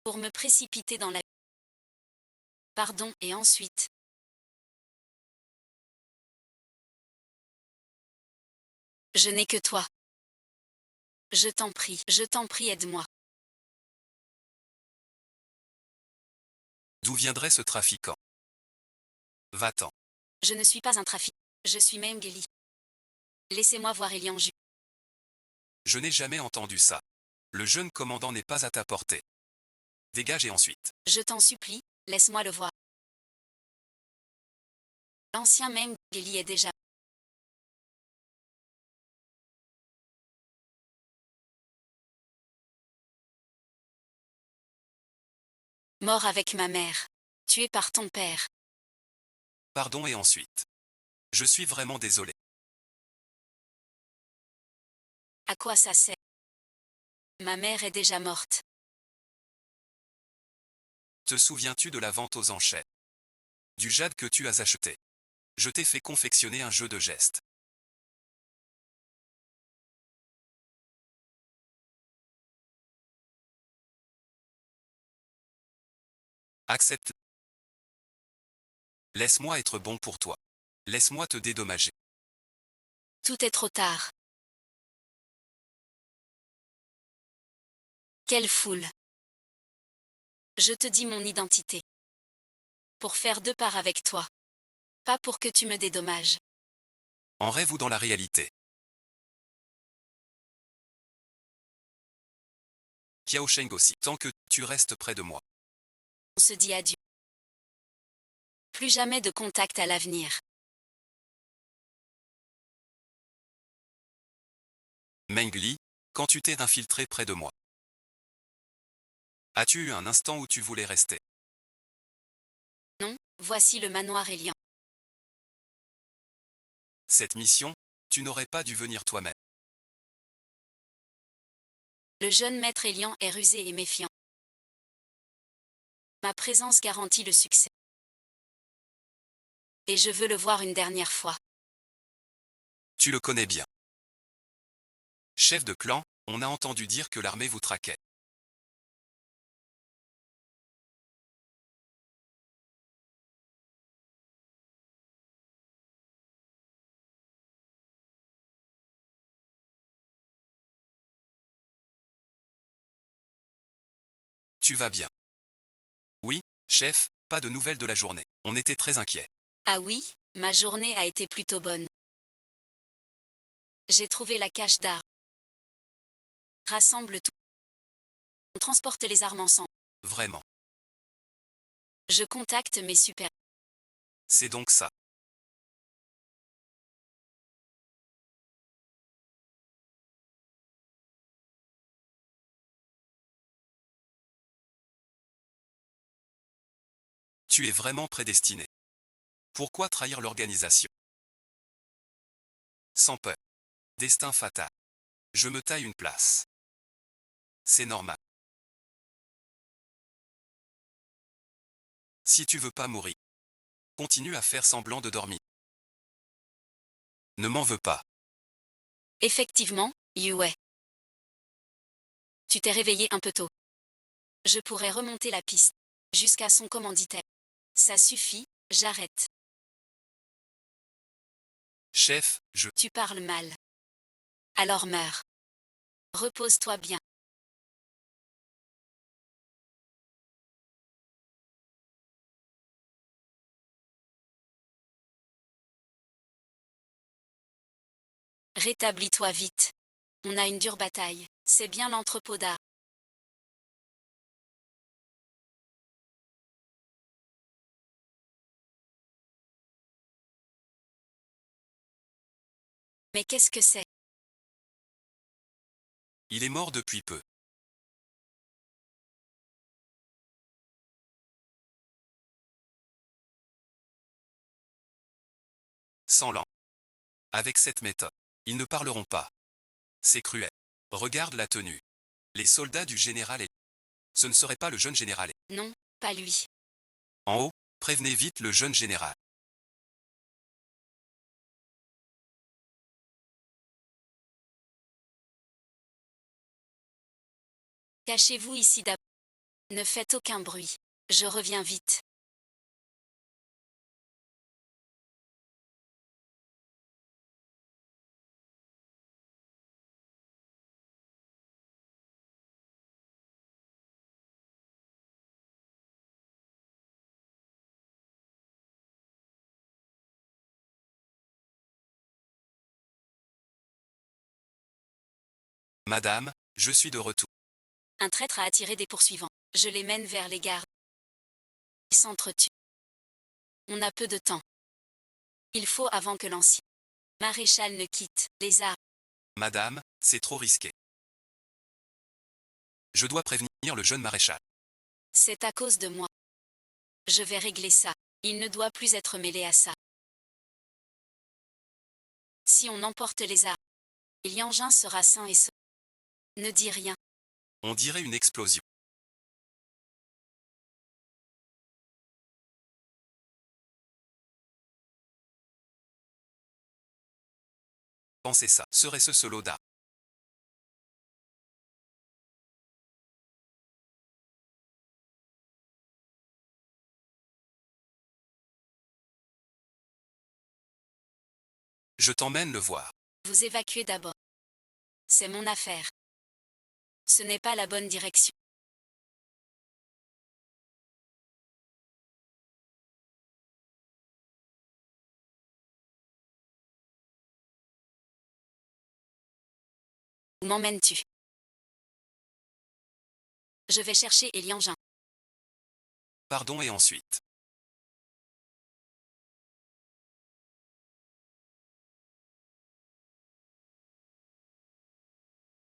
Pour me précipiter dans la... Pardon, et ensuite. Je n'ai que toi. Je t'en prie, aide-moi. D'où viendrait ce trafiquant? Va-t'en. Je ne suis pas un trafic. Je suis Mengeli. Laissez-moi voir Elianju. Je n'ai jamais entendu ça. Le jeune commandant n'est pas à ta portée. Dégage et ensuite. Je t'en supplie, laisse-moi le voir. L'ancien Mengeli est déjà... mort avec ma mère. Tué par ton père. Pardon et ensuite. Je suis vraiment désolé. À quoi ça sert? Ma mère est déjà morte. Te souviens-tu de la vente aux enchères? Du jade que tu as acheté. Je t'ai fait confectionner un jeu de gestes. Accepte. Laisse-moi être bon pour toi. Laisse-moi te dédommager. Tout est trop tard. Quelle foule. Je te dis mon identité. Pour faire deux parts avec toi. Pas pour que tu me dédommages. En rêve ou dans la réalité? Kiao Sheng aussi. Tant que tu restes près de moi. On se dit adieu. Plus jamais de contact à l'avenir. Meng Li, quand tu t'es infiltré près de moi. As-tu eu un instant où tu voulais rester? Non, voici le manoir Elian. Cette mission, tu n'aurais pas dû venir toi-même. Le jeune maître Elian est rusé et méfiant. Ma présence garantit le succès. Et je veux le voir une dernière fois. Tu le connais bien. Chef de clan, on a entendu dire que l'armée vous traquait. Tu vas bien? Oui, chef, pas de nouvelles de la journée. On était très inquiets. Ah oui, ma journée a été plutôt bonne. J'ai trouvé la cache d'armes. Rassemble tout. On transporte les armes ensemble. Vraiment. Je contacte mes super. C'est donc ça. Tu es vraiment prédestiné. Pourquoi trahir l'organisation? Sans peur. Destin fatal. Je me taille une place. C'est normal. Si tu veux pas mourir, continue à faire semblant de dormir. Ne m'en veux pas. Effectivement, Yue. Tu t'es réveillé un peu tôt. Je pourrais remonter la piste. Jusqu'à son commanditaire. Ça suffit, j'arrête. Chef, Tu parles mal. Alors meurs. Repose-toi bien. Rétablis-toi vite. On a une dure bataille. C'est bien l'entrepôt d'art. Mais qu'est-ce que c'est? Il est mort depuis peu. Sans l'an. Avec cette méthode, ils ne parleront pas. C'est cruel. Regarde la tenue. Les soldats du général et... Ce ne serait pas le jeune général. Non, pas lui. En haut, prévenez vite le jeune général. Cachez-vous ici d'abord. Ne faites aucun bruit. Je reviens vite. Madame, je suis de retour. Un traître a attiré des poursuivants. Je les mène vers les gardes. Ils s'entretuent. On a peu de temps. Il faut avant que l'ancien maréchal ne quitte les armes. Madame, c'est trop risqué. Je dois prévenir le jeune maréchal. C'est à cause de moi. Je vais régler ça. Il ne doit plus être mêlé à ça. Si on emporte les armes, Liangin sera sain et sauf. Ne dis rien. On dirait une explosion. Pensez ça, serait-ce Soloda? Je t'emmène le voir. Vous évacuez d'abord. C'est mon affaire. Ce n'est pas la bonne direction. Où m'emmènes-tu? Je vais chercher Liangin. Pardon et ensuite.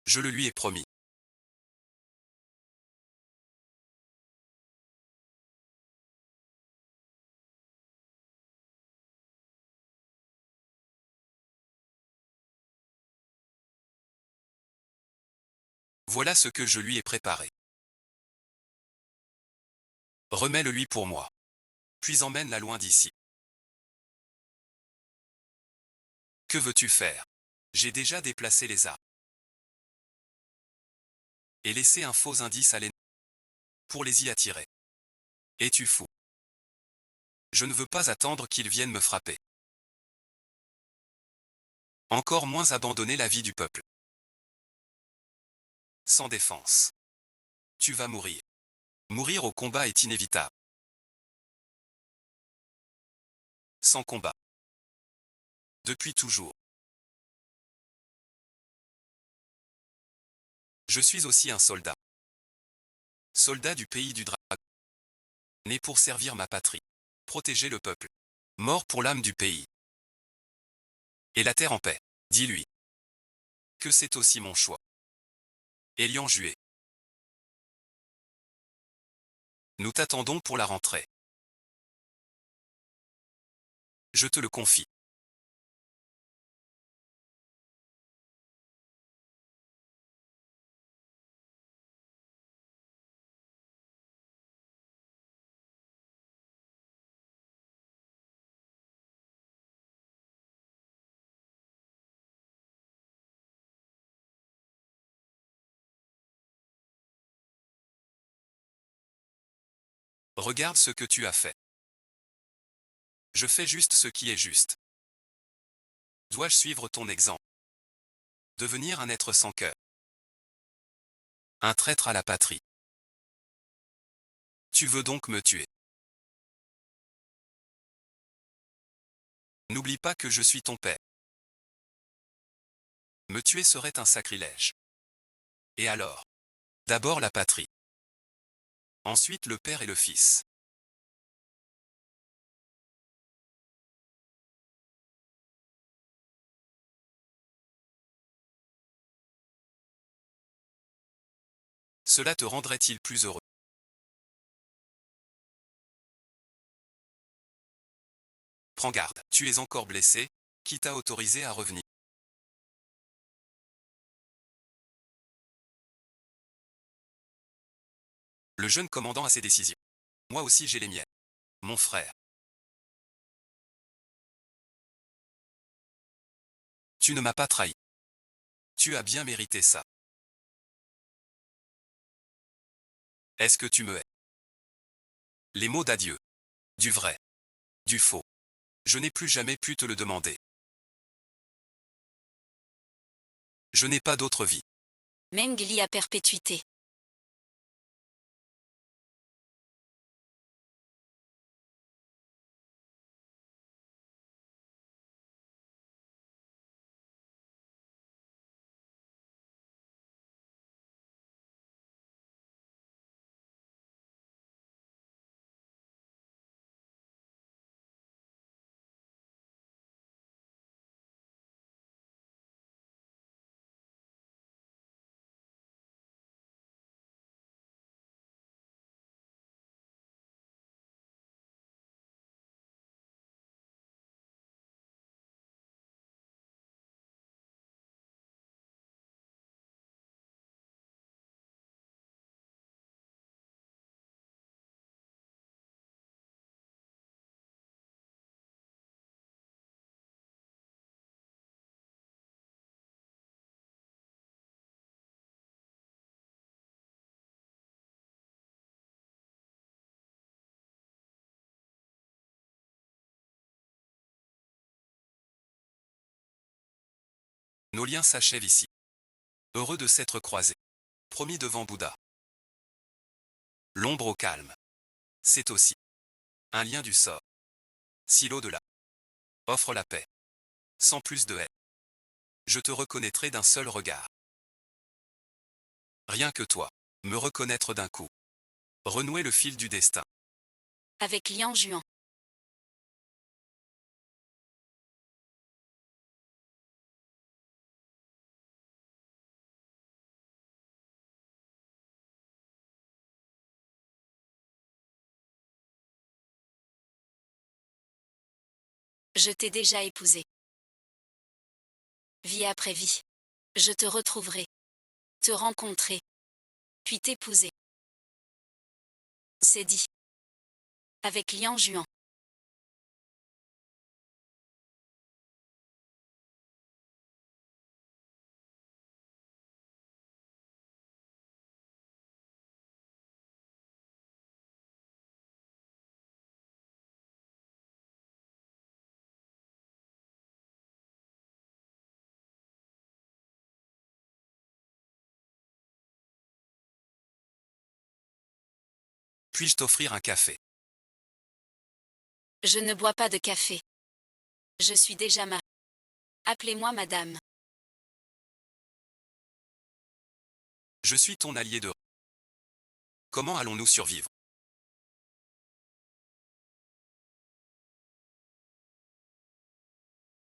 Je le lui ai promis. Voilà ce que je lui ai préparé. Remets-le lui pour moi. Puis emmène-la loin d'ici. Que veux-tu faire? J'ai déjà déplacé les armes. Et laissé un faux indice à l'ennemi. Pour les y attirer. Es-tu fou? Je ne veux pas attendre qu'ils viennent me frapper. Encore moins abandonner la vie du peuple. Sans défense. Tu vas mourir. Mourir au combat est inévitable. Sans combat. Depuis toujours. Je suis aussi un soldat. Soldat du pays du dragon. Né pour servir ma patrie. Protéger le peuple. Mort pour l'âme du pays. Et la terre en paix. Dis-lui. Que c'est aussi mon choix. Elian Jué. Nous t'attendons pour la rentrée. Je te le confie. Regarde ce que tu as fait. Je fais juste ce qui est juste. Dois-je suivre ton exemple? Devenir un être sans cœur. Un traître à la patrie. Tu veux donc me tuer. N'oublie pas que je suis ton père. Me tuer serait un sacrilège. Et alors? D'abord la patrie. Ensuite le père et le fils. Cela te rendrait-il plus heureux? Prends garde, tu es encore blessé, qui t'a autorisé à revenir? Le jeune commandant a ses décisions. Moi aussi j'ai les miennes. Mon frère. Tu ne m'as pas trahi. Tu as bien mérité ça. Est-ce que tu me hais? Les mots d'adieu. Du vrai. Du faux. Je n'ai plus jamais pu te le demander. Je n'ai pas d'autre vie. Mengli à perpétuité. Nos liens s'achèvent ici. Heureux de s'être croisés. Promis devant Bouddha. L'ombre au calme. C'est aussi un lien du sort. Si l'au-delà offre la paix, sans plus de haine, je te reconnaîtrai d'un seul regard. Rien que toi, me reconnaître d'un coup. Renouer le fil du destin. Avec Lian Juan. Je t'ai déjà épousé. Vie après vie. Je te retrouverai. Te rencontrer. Puis t'épouser. C'est dit. Avec Lian Juan. Puis-je t'offrir un café? Je ne bois pas de café. Je suis déjà mariée. Appelez-moi madame. Je suis ton allié de... Comment allons-nous survivre?